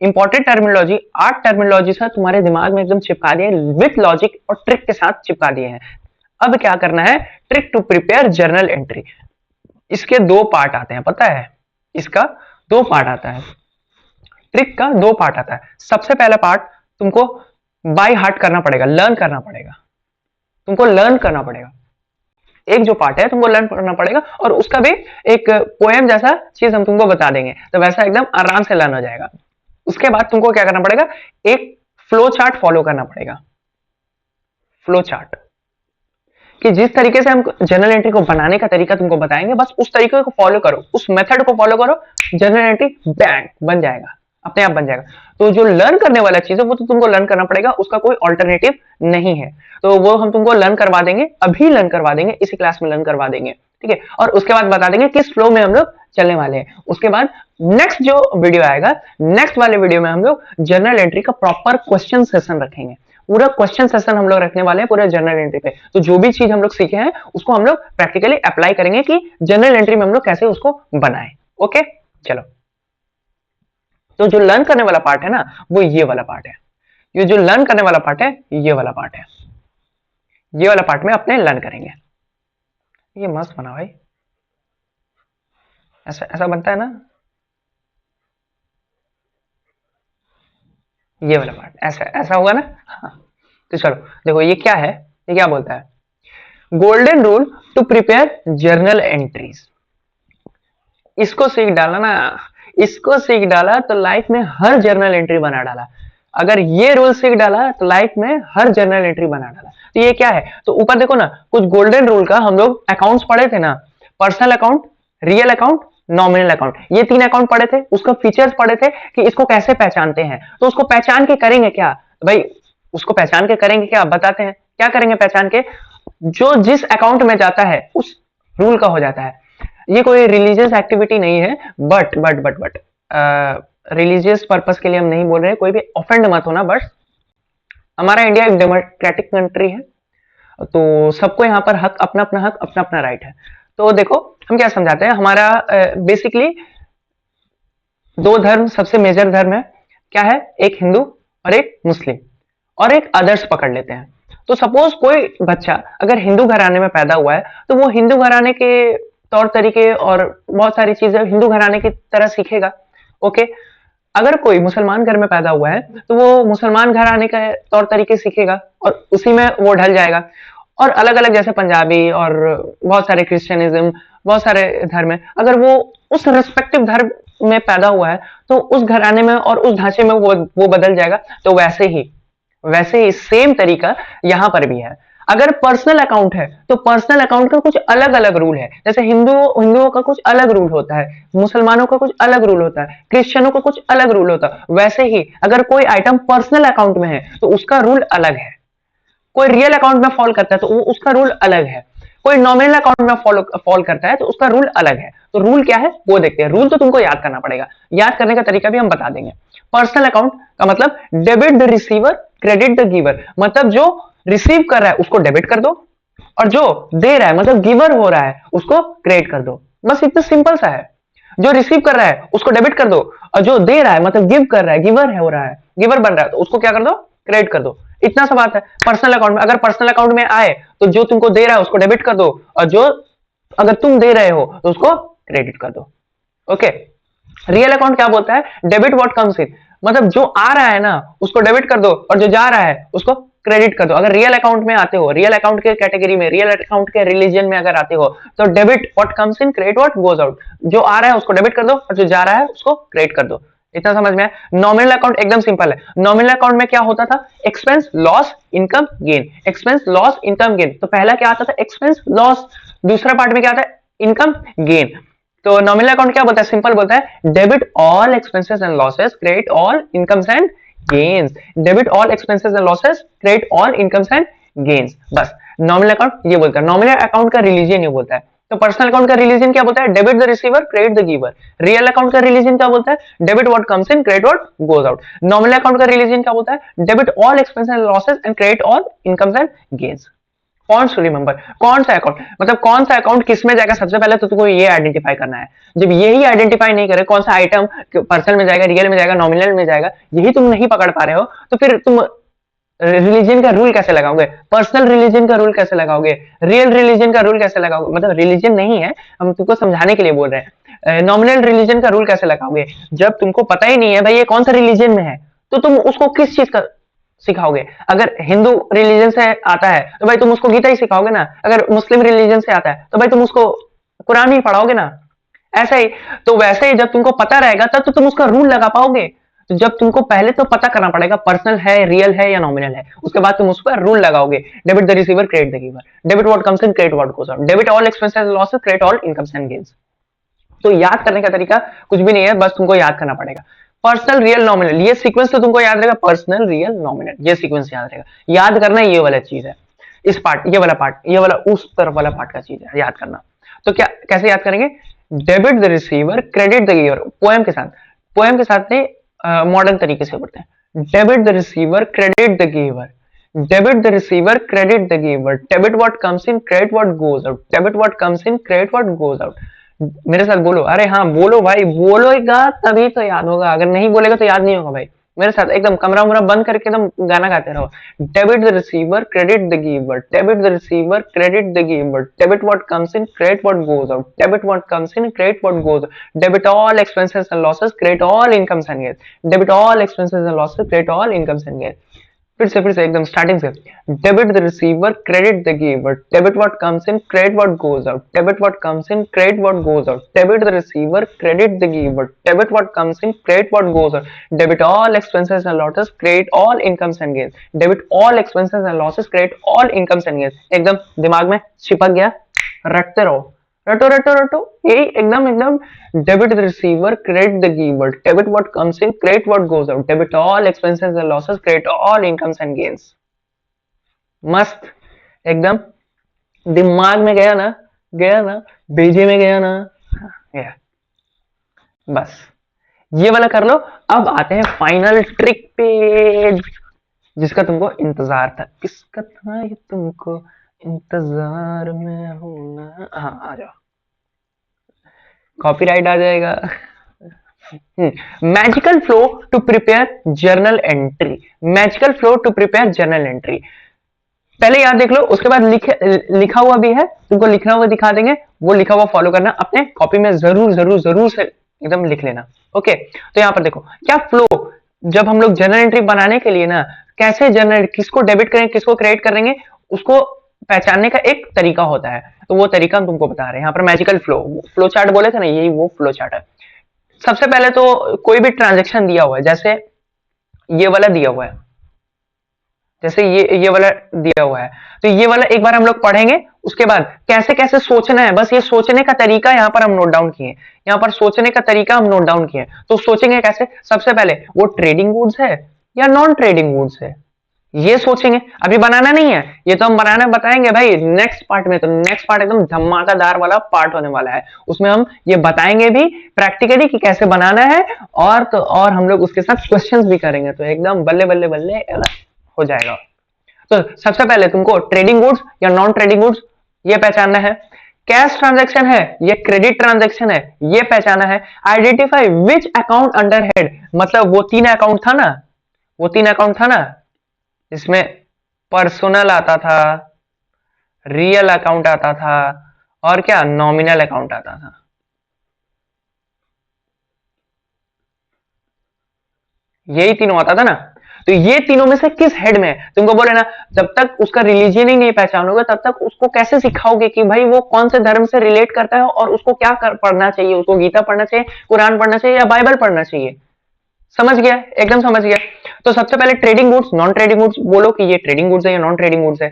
इंपॉर्टेंट टर्मिनोलॉजी 8 टर्मिनोलॉजी से तुम्हारे दिमाग में एकदम चिपका दिए, विथ लॉजिक और ट्रिक के साथ चिपका दिए हैं। अब क्या करना है, trick to prepare journal entry. इसके दो पार्ट आते हैं, पता है, इसका दो पार्ट आता है, ट्रिक का दो पार्ट आता है। सबसे पहला पार्ट तुमको बाय हार्ट करना पड़ेगा, लर्न करना पड़ेगा। तुमको लर्न करना पड़ेगा। एक जो पार्ट है तुमको लर्न करना पड़ेगा, और उसका भी एक पोएम जैसा चीज हम तुमको बता देंगे, तो वैसा एकदम आराम से लर्न हो जाएगा। उसके बाद तुमको क्या करना पड़ेगा, एक फ्लो चार्ट फॉलो करना पड़ेगा। फ्लो चार्ट कि जिस तरीके से हम जर्नल एंट्री को बनाने का तरीका तुमको बताएंगे, बस उस तरीके को फॉलो करो, उस मेथड को फॉलो करो, जर्नल एंट्री बैंग बन जाएगा, अपने आप बन जाएगा। तो जो लर्न करने वाला चीज है वो तो तुमको लर्न करना पड़ेगा, उसका कोई ऑल्टरनेटिव नहीं है। तो वो हम तुमको लर्न करवा देंगे, अभी लर्न करवा देंगे, इसी क्लास में लर्न करवा देंगे, ठीक है। और उसके बाद बता देंगे किस फ्लो में हम लोग चलने वाले हैं। उसके बाद नेक्स्ट जो वीडियो आएगा, नेक्स्ट वाले वीडियो में हम लोग जर्नल एंट्री का प्रॉपर क्वेश्चन सेशन रखेंगे। पूरा क्वेश्चन सेशन हम लोग रखने वाले हैं पूरे जर्नल एंट्री पे। तो जो भी चीज हम लोग सीखे हैं उसको हम लोग प्रैक्टिकली अप्लाई करेंगे कि जर्नल एंट्री में हम लोग कैसे उसको बनाएं। ओके, चलो। तो जो लर्न करने वाला पार्ट है ना, वो ये वाला पार्ट है। ये जो लर्न करने वाला पार्ट है, ये वाला पार्ट है। ये वाला पार्ट में अपने लर्न करेंगे। ये मस्त बना भाई, ऐसा ऐसा बनता है ना, ये वाला पार्ट ऐसा ऐसा होगा ना। हाँ, तो चलो देखो ये क्या है, ये क्या बोलता है, golden rule to prepare journal entries. इसको सीख डाला ना, इसको सीख डाला तो लाइफ में हर जर्नल एंट्री बना डाला। अगर ये रूल सीख डाला तो लाइफ में हर जर्नल एंट्री बना डाला। तो ये क्या है, तो ऊपर देखो ना, कुछ गोल्डन रूल का हम लोग अकाउंट्स पढ़े थे ना, personal account, real account, nominal account, ये 3 अकाउंट पढ़े थे। उसका फीचर्स पढ़े थे कि इसको कैसे पहचानते हैं। तो उसको पहचान के करेंगे क्या भाई, उसको पहचान के करेंगे क्या, बताते हैं क्या करेंगे पहचान के। जो जिस अकाउंट में जाता है उस रूल का हो जाता है। ये कोई रिलीजियस एक्टिविटी नहीं है, बट रिलीजियस पर्पस के लिए हम नहीं बोल रहे, कोई भी ऑफेंड मत होना। बट हमारा इंडिया एक डेमोक्रेटिक कंट्री है, तो सबको यहाँ पर हक, अपना अपना हक, अपना अपना राइट है। तो देखो हम क्या समझाते हैं, हमारा बेसिकली 2 धर्म सबसे मेजर धर्म है। क्या है, एक हिंदू और एक मुस्लिम, और एक अदर्स पकड़ लेते हैं। तो सपोज कोई बच्चा अगर हिंदू घराने में पैदा हुआ है, तो वो हिंदू घराने के तौर तरीके और बहुत सारी चीजें हिंदू घराने की तरह सीखेगा। ओके, अगर कोई मुसलमान घर में पैदा हुआ है तो वो मुसलमान घराने के तौर तरीके सीखेगा और उसी में वो ढल जाएगा। और अलग अलग जैसे पंजाबी और बहुत सारे क्रिश्चियनिज्म, बहुत सारे धर्म है, अगर वो उस रिस्पेक्टिव धर्म में पैदा हुआ है तो उस घराने में और उस ढांचे में वो बदल जाएगा। तो वैसे ही सेम तरीका यहाँ पर भी है। अगर पर्सनल अकाउंट है तो पर्सनल अकाउंट का कुछ अलग अलग रूल है। जैसे हिंदुओं का कुछ अलग रूल होता है, मुसलमानों का कुछ अलग रूल होता है, क्रिश्चियनों का कुछ अलग रूल होता है। वैसे ही अगर कोई आइटम पर्सनल अकाउंट में है तो उसका रूल अलग है। कोई रियल अकाउंट में फॉलो करता है तो उसका रूल अलग है। कोई नॉमिनल अकाउंट में फॉलो करता है तो उसका रूल अलग है। तो रूल क्या है वो देखते हैं। रूल तो तुमको याद करना पड़ेगा, याद करने का तरीका भी हम बता देंगे। पर्सनल अकाउंट का मतलब debit the receiver, credit the giver. मतलब जो रिसीव कर रहा है उसको डेबिट कर दो, और जो दे रहा है मतलब गिवर हो रहा है उसको क्रेडिट कर दो। बस इतना सिंपल सा है। जो रिसीव कर रहा है उसको डेबिट कर दो, और जो दे रहा है मतलब गिव कर रहा है, गिवर है हो रहा है, गिवर बन रहा है, तो उसको क्या कर दो, क्रेडिट कर दो। इतना सा बात है पर्सनल अकाउंट में। अगर पर्सनल अकाउंट में आए तो जो तुमको दे रहा है उसको डेबिट कर दो, और जो अगर तुम दे रहे हो तो उसको क्रेडिट कर दो। ओके, रियल अकाउंट क्या बोलता है, डेबिट व्हाट कम्स इन। मतलब जो आ रहा है ना उसको डेबिट कर दो, और जो जा रहा है उसको क्रेडिट कर दो। अगर रियल अकाउंट में आते हो, रियल अकाउंट के कैटेगरी में, रियल अकाउंट के रिलीजन में अगर आते हो, तो debit what comes in, credit what goes out. जो आ रहा है उसको डेबिट कर दो, और जो जा रहा है उसको क्रेडिट कर दो। इतना समझ में आया। नॉमिनल अकाउंट एकदम सिंपल है। नॉमिनल अकाउंट में क्या होता था, expense loss income gain, expense loss income gain. तो पहला क्या आता था, एक्सपेंस लॉस। दूसरा पार्ट में क्या आता है, इनकम गेन। तो नॉमिनल अकाउंट क्या बोलता है, सिंपल बोलता है debit all expenses and losses, credit all incomes and gains. Debit all expenses and losses, credit all incomes and gains. बस नॉमिनल अकाउंट ये बोलता है। नॉमिनल अकाउंट का रिलीजन ये बोलता है। तो पर्सनल अकाउंट का रिलीजन क्या बोलता है, debit the receiver, credit the giver. Real account का रिलीजन क्या बोलता है, debit what comes in, credit what goes out. Nominal account का रिलीजन क्या बोलता है, debit all expenses and losses and credit all incomes and gains. कौन सा रिमेंबर, कौन सा अकाउंट, मतलब कौन सा अकाउंट किस में जाएगा, सबसे पहले तो तुमको ये आइडेंटिफाई करना है। जब यही आइडेंटिफाई नहीं करे कौन सा आइटम पर्सनल में जाएगा, रियल में जाएगा, नॉमिनल में जाएगा, यही तुम नहीं पकड़ पा रहे हो, तो फिर तुम रिलीजन का रूल कैसे लगाओगे, पर्सनल रिलीजन का रूल कैसे लगाओगे, रियल रिलीजन का रूल कैसे लगाओगे। मतलब रिलीजन नहीं है, हम तुमको समझाने के लिए बोल रहे हैं। नॉमिनल रिलीजन का रूल कैसे लगाओगे, जब तुमको पता ही नहीं है भाई ये कौन सा रिलीजन में है, तो तुम उसको किस चीज का सिखाओगे? अगर हिंदू रिलीजन से आता है तो भाई तुम उसको गीता ही सिखाओगे ना, अगर मुस्लिम रिलीजन से आता है तो भाई तुम उसको कुरान ही पढ़ाओगे ना। ऐसा ही, तो वैसे ही जब तुमको पता रहेगा तब तो तुम उसका रूल लगा पाओगे। तो जब तुमको पहले तो पता करना पड़ेगा पर्सनल है, रियल है या नॉमिनल है, उसके बाद तुम उसका रूल लगाओगे। Debit the receiver, credit the giver. Debit what comes in, credit what goes out. Debit all expenses and losses, credit all incomes and gains. तो याद करने का तरीका कुछ भी नहीं है, बस तुमको याद करना पड़ेगा। पर्सनल, रियल, नॉमिनल, ये सीक्वेंस तो तुमको याद रहेगा। पर्सनल, रियल, नॉमिनल, ये सीक्वेंस याद रहेगा। याद करना ये वाला चीज है, इस पार्ट, ये वाला पार्ट, ये वाला उस तरफ वाला पार्ट का चीज है याद करना। तो क्या कैसे याद करेंगे? Debit the receiver, credit the giver. Poem के साथ, पोएम के साथ नहीं, मॉडर्न तरीके से पढ़ते हैं। Debit the receiver, credit the giver. Debit the receiver, credit the giver. Debit what comes in, credit what goes out. Debit what comes in, credit what goes out. मेरे साथ बोलो, अरे हाँ बोलो भाई, बोलोगा तभी तो याद होगा, अगर नहीं बोलेगा तो याद नहीं होगा भाई। मेरे साथ एकदम कमरा उमरा बंद करके एकदम गाना गाते रहो। Debit the receiver, credit the giver. Debit the receiver, credit the giver. Debit what comes in, credit what goes out. Debit what comes in, credit what goes out. Debit all expenses and losses, credit all incomes and gains. Debit all expenses and losses, credit all incomes and gains. फिर से एकदम starting से। Debit the receiver, credit the giver. Debit what comes in, credit what goes out. Debit what comes in, credit what goes out. Debit the receiver, credit the giver. Debit what comes in, credit what goes out. Debit all expenses and losses, credit all incomes and gains. Debit all expenses and losses, credit all incomes and gains. एकदम दिमाग में चिपक गया, रटते रहो, रटो रटो रटो, यही एकदम एकदम। Debit the receiver, credit the giver. Debit what comes in, credit what goes out. Debit all expenses and losses, credit all incomes and gains. मस्त, एकदम दिमाग में गया ना, गया ना, बेजे में गया ना, गया। बस ये वाला कर लो। अब आते हैं फाइनल ट्रिक पे, जिसका तुमको इंतजार था। किसका था ये तुमको इंतजार में हूं ना। हाँ आ जाओ, कॉपीराइट आ जाएगा। Magical flow to prepare journal entry. Magical flow to prepare journal entry, पहले याद देख लो, उसके बाद लिखा हुआ भी है, तुमको लिखना हुआ दिखा देंगे, वो लिखा हुआ फॉलो करना, अपने कॉपी में जरूर जरूर जरूर से एकदम लिख लेना। ओके, तो यहाँ पर देखो क्या फ्लो, जब हम लोग जर्नल एंट्री बनाने के लिए ना, कैसे जर्नल, किसको डेबिट करेंगे किसको क्रेडिट करेंगे, उसको पहचानने का एक तरीका होता है, तो वो तरीका हम तुमको बता रहे हैं यहाँ पर। मैजिकल फ्लो, फ्लो चार्ट बोले थे ना, यही वो फ्लो चार्ट है। सबसे पहले तो कोई भी ट्रांजेक्शन दिया हुआ है, जैसे ये वाला दिया हुआ है, जैसे ये वाला दिया हुआ है, तो ये वाला एक बार हम लोग पढ़ेंगे, उसके बाद कैसे कैसे सोचना है, बस ये सोचने का तरीका यहाँ पर हम नोट डाउन किए। यहाँ पर सोचने का तरीका हम नोट डाउन किए, तो सोचेंगे कैसे? सबसे पहले वो ट्रेडिंग गुड्स है या नॉन ट्रेडिंग गुड्स है, ये सोचेंगे। अभी बनाना नहीं है, ये तो हम बनाना बताएंगे भाई नेक्स्ट पार्ट में। तो नेक्स्ट पार्ट एकदम धमाकेदार वाला पार्ट होने वाला है, उसमें हम ये बताएंगे भी प्रैक्टिकली कि कैसे बनाना है, और तो और हम लोग उसके साथ क्वेश्चंस भी करेंगे, तो एकदम बल्ले बल्ले बल्ले हो जाएगा। तो सबसे पहले तुमको ट्रेडिंग गुड्स या नॉन ट्रेडिंग गुड्स ये पहचानना है। कैश ट्रांजैक्शन है ये क्रेडिट ट्रांजैक्शन है, ये पहचाना है। Identify which account under head, मतलब वो तीन अकाउंट था ना, वो तीन अकाउंट था ना, इसमें पर्सनल आता था, रियल अकाउंट आता था, और क्या नॉमिनल अकाउंट आता था। यही तीनों आता था ना, तो ये तीनों में से किस हेड में है तुमको बोले ना, जब तक उसका रिलीजन ही नहीं पहचानोगे तब तक उसको कैसे सिखाओगे कि भाई वो कौन से धर्म से रिलेट करता है और उसको क्या पढ़ना चाहिए, उसको गीता पढ़ना चाहिए, कुरान पढ़ना चाहिए या बाइबल पढ़ना चाहिए। समझ गया, एकदम समझ गया। तो सबसे पहले trading goods non trading goods, बोलो कि ये ट्रेडिंग गुड्स है या नॉन ट्रेडिंग गुड्स है।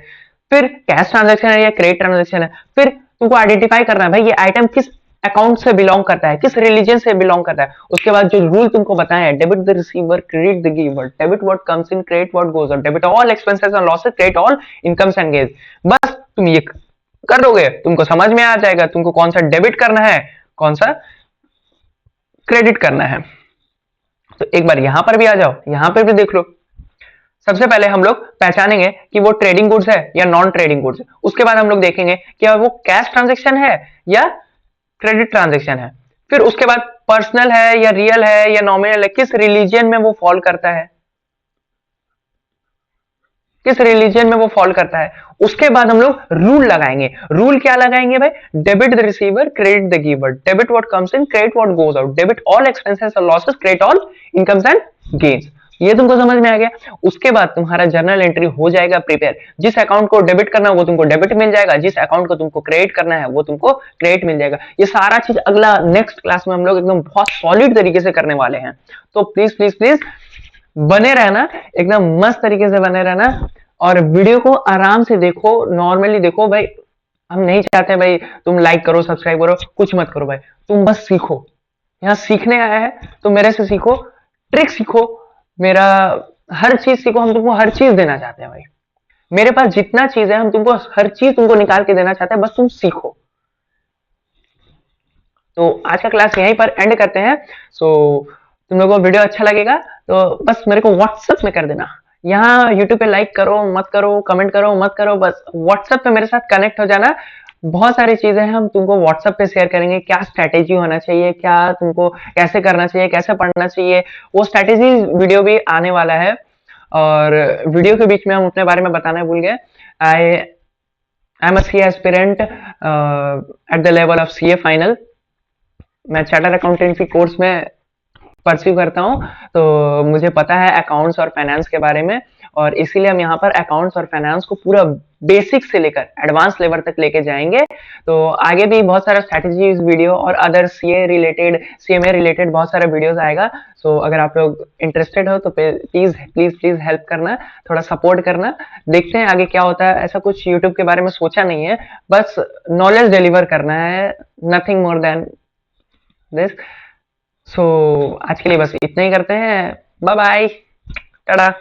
फिर कैश ट्रांजैक्शन है या क्रेडिट ट्रांजैक्शन है। फिर तुमको आइडेंटिफाई करना है भाई ये आइटम किस अकाउंट से बिलोंग करता है, किस रिलीजन से बिलोंग करता है। उसके बाद जो रूल तुमको बताया है, debit the receiver, credit the giver, debit what comes in, credit what goes out, debit all expenses and losses, credit all incomes and gains. बस तुम ये कर दोगे, तुमको समझ में आ जाएगा तुमको कौन सा डेबिट करना है, कौन सा क्रेडिट करना है। तो एक बार यहां पर भी आ जाओ, यहां पर भी देख लो। सबसे पहले हम लोग पहचानेंगे कि वो ट्रेडिंग गुड्स है या नॉन ट्रेडिंग गुड्स है। उसके बाद हम लोग देखेंगे कि वो कैश ट्रांजैक्शन है या क्रेडिट ट्रांजैक्शन है। फिर उसके बाद पर्सनल है या रियल है या नॉमिनल है, किस रिलीजन में वो फॉल करता है, किस रिलीजन में वो फॉल करता है। उसके बाद हम लोग रूल लगाएंगे। रूल क्या लगाएंगे भाई? Debit the receiver, credit the giver, debit what comes in, credit what goes out, debit all expenses और losses, credit all incomes and gains. ये तुमको समझ में आ गया। उसके बाद तुम्हारा जर्नल एंट्री हो जाएगा प्रिपेयर। जिस अकाउंट को डेबिट करना है वो तुमको डेबिट मिल जाएगा, जिस अकाउंट को तुमको क्रेडिट करना है वो तुमको क्रेडिट मिल जाएगा। ये सारा चीज अगला नेक्स्ट क्लास में हम लोग एकदम बहुत सॉलिड तरीके से करने वाले हैं। तो प्लीज प्लीज प्लीज बने रहना, एकदम मस्त तरीके से बने रहना, और वीडियो को आराम से देखो, नॉर्मली देखो भाई। हम नहीं चाहते भाई तुम लाइक करो, सब्सक्राइब करो, कुछ मत करो भाई। तुम बस सीखो, यहाँ सीखने आया है तो मेरे से सीखो, ट्रिक सीखो, मेरा हर चीज सीखो। हम तुमको हर चीज देना चाहते हैं भाई। मेरे पास जितना चीज है हम तुमको हर चीज तुमको निकाल के देना चाहते हैं, बस तुम सीखो। तो आज का क्लास यहीं पर एंड करते हैं। सो तुम लोगों को वीडियो अच्छा लगेगा तो बस मेरे को व्हाट्सएप में कर देना। यहाँ यूट्यूब पे लाइक करो मत करो, कमेंट करो मत करो, बस व्हाट्सएप पे मेरे साथ कनेक्ट हो जाना। बहुत सारी चीजें हैं हम तुमको व्हाट्सएप पे शेयर करेंगे, क्या स्ट्रैटेजी होना चाहिए, क्या तुमको कैसे करना चाहिए, कैसे पढ़ना चाहिए, वो स्ट्रैटेजी वीडियो भी आने वाला है। और वीडियो के बीच में हम अपने बारे में बताना भूल गए। I am a C aspirant at the level of CA final. मैं चार्टर अकाउंटेंसी कोर्स में परस्यू करता हूँ, तो मुझे पता है अकाउंट्स और फाइनेंस के बारे में, और इसीलिए हम यहाँ पर अकाउंट्स और फाइनेंस को पूरा बेसिक से लेकर एडवांस लेवल तक लेके जाएंगे। तो आगे भी बहुत सारा स्ट्रैटेजीज वीडियो और other CA related, CMA related बहुत सारा वीडियोस आएगा। सो अगर आप लोग इंटरेस्टेड हो तो प्लीज प्लीज प्लीज हेल्प करना, थोड़ा सपोर्ट करना। देखते हैं आगे क्या होता है। ऐसा कुछ यूट्यूब के बारे में सोचा नहीं है, बस नॉलेज डिलीवर करना है, nothing more than this. So आज के लिए बस इतना ही करते हैं। Bye bye, Tata.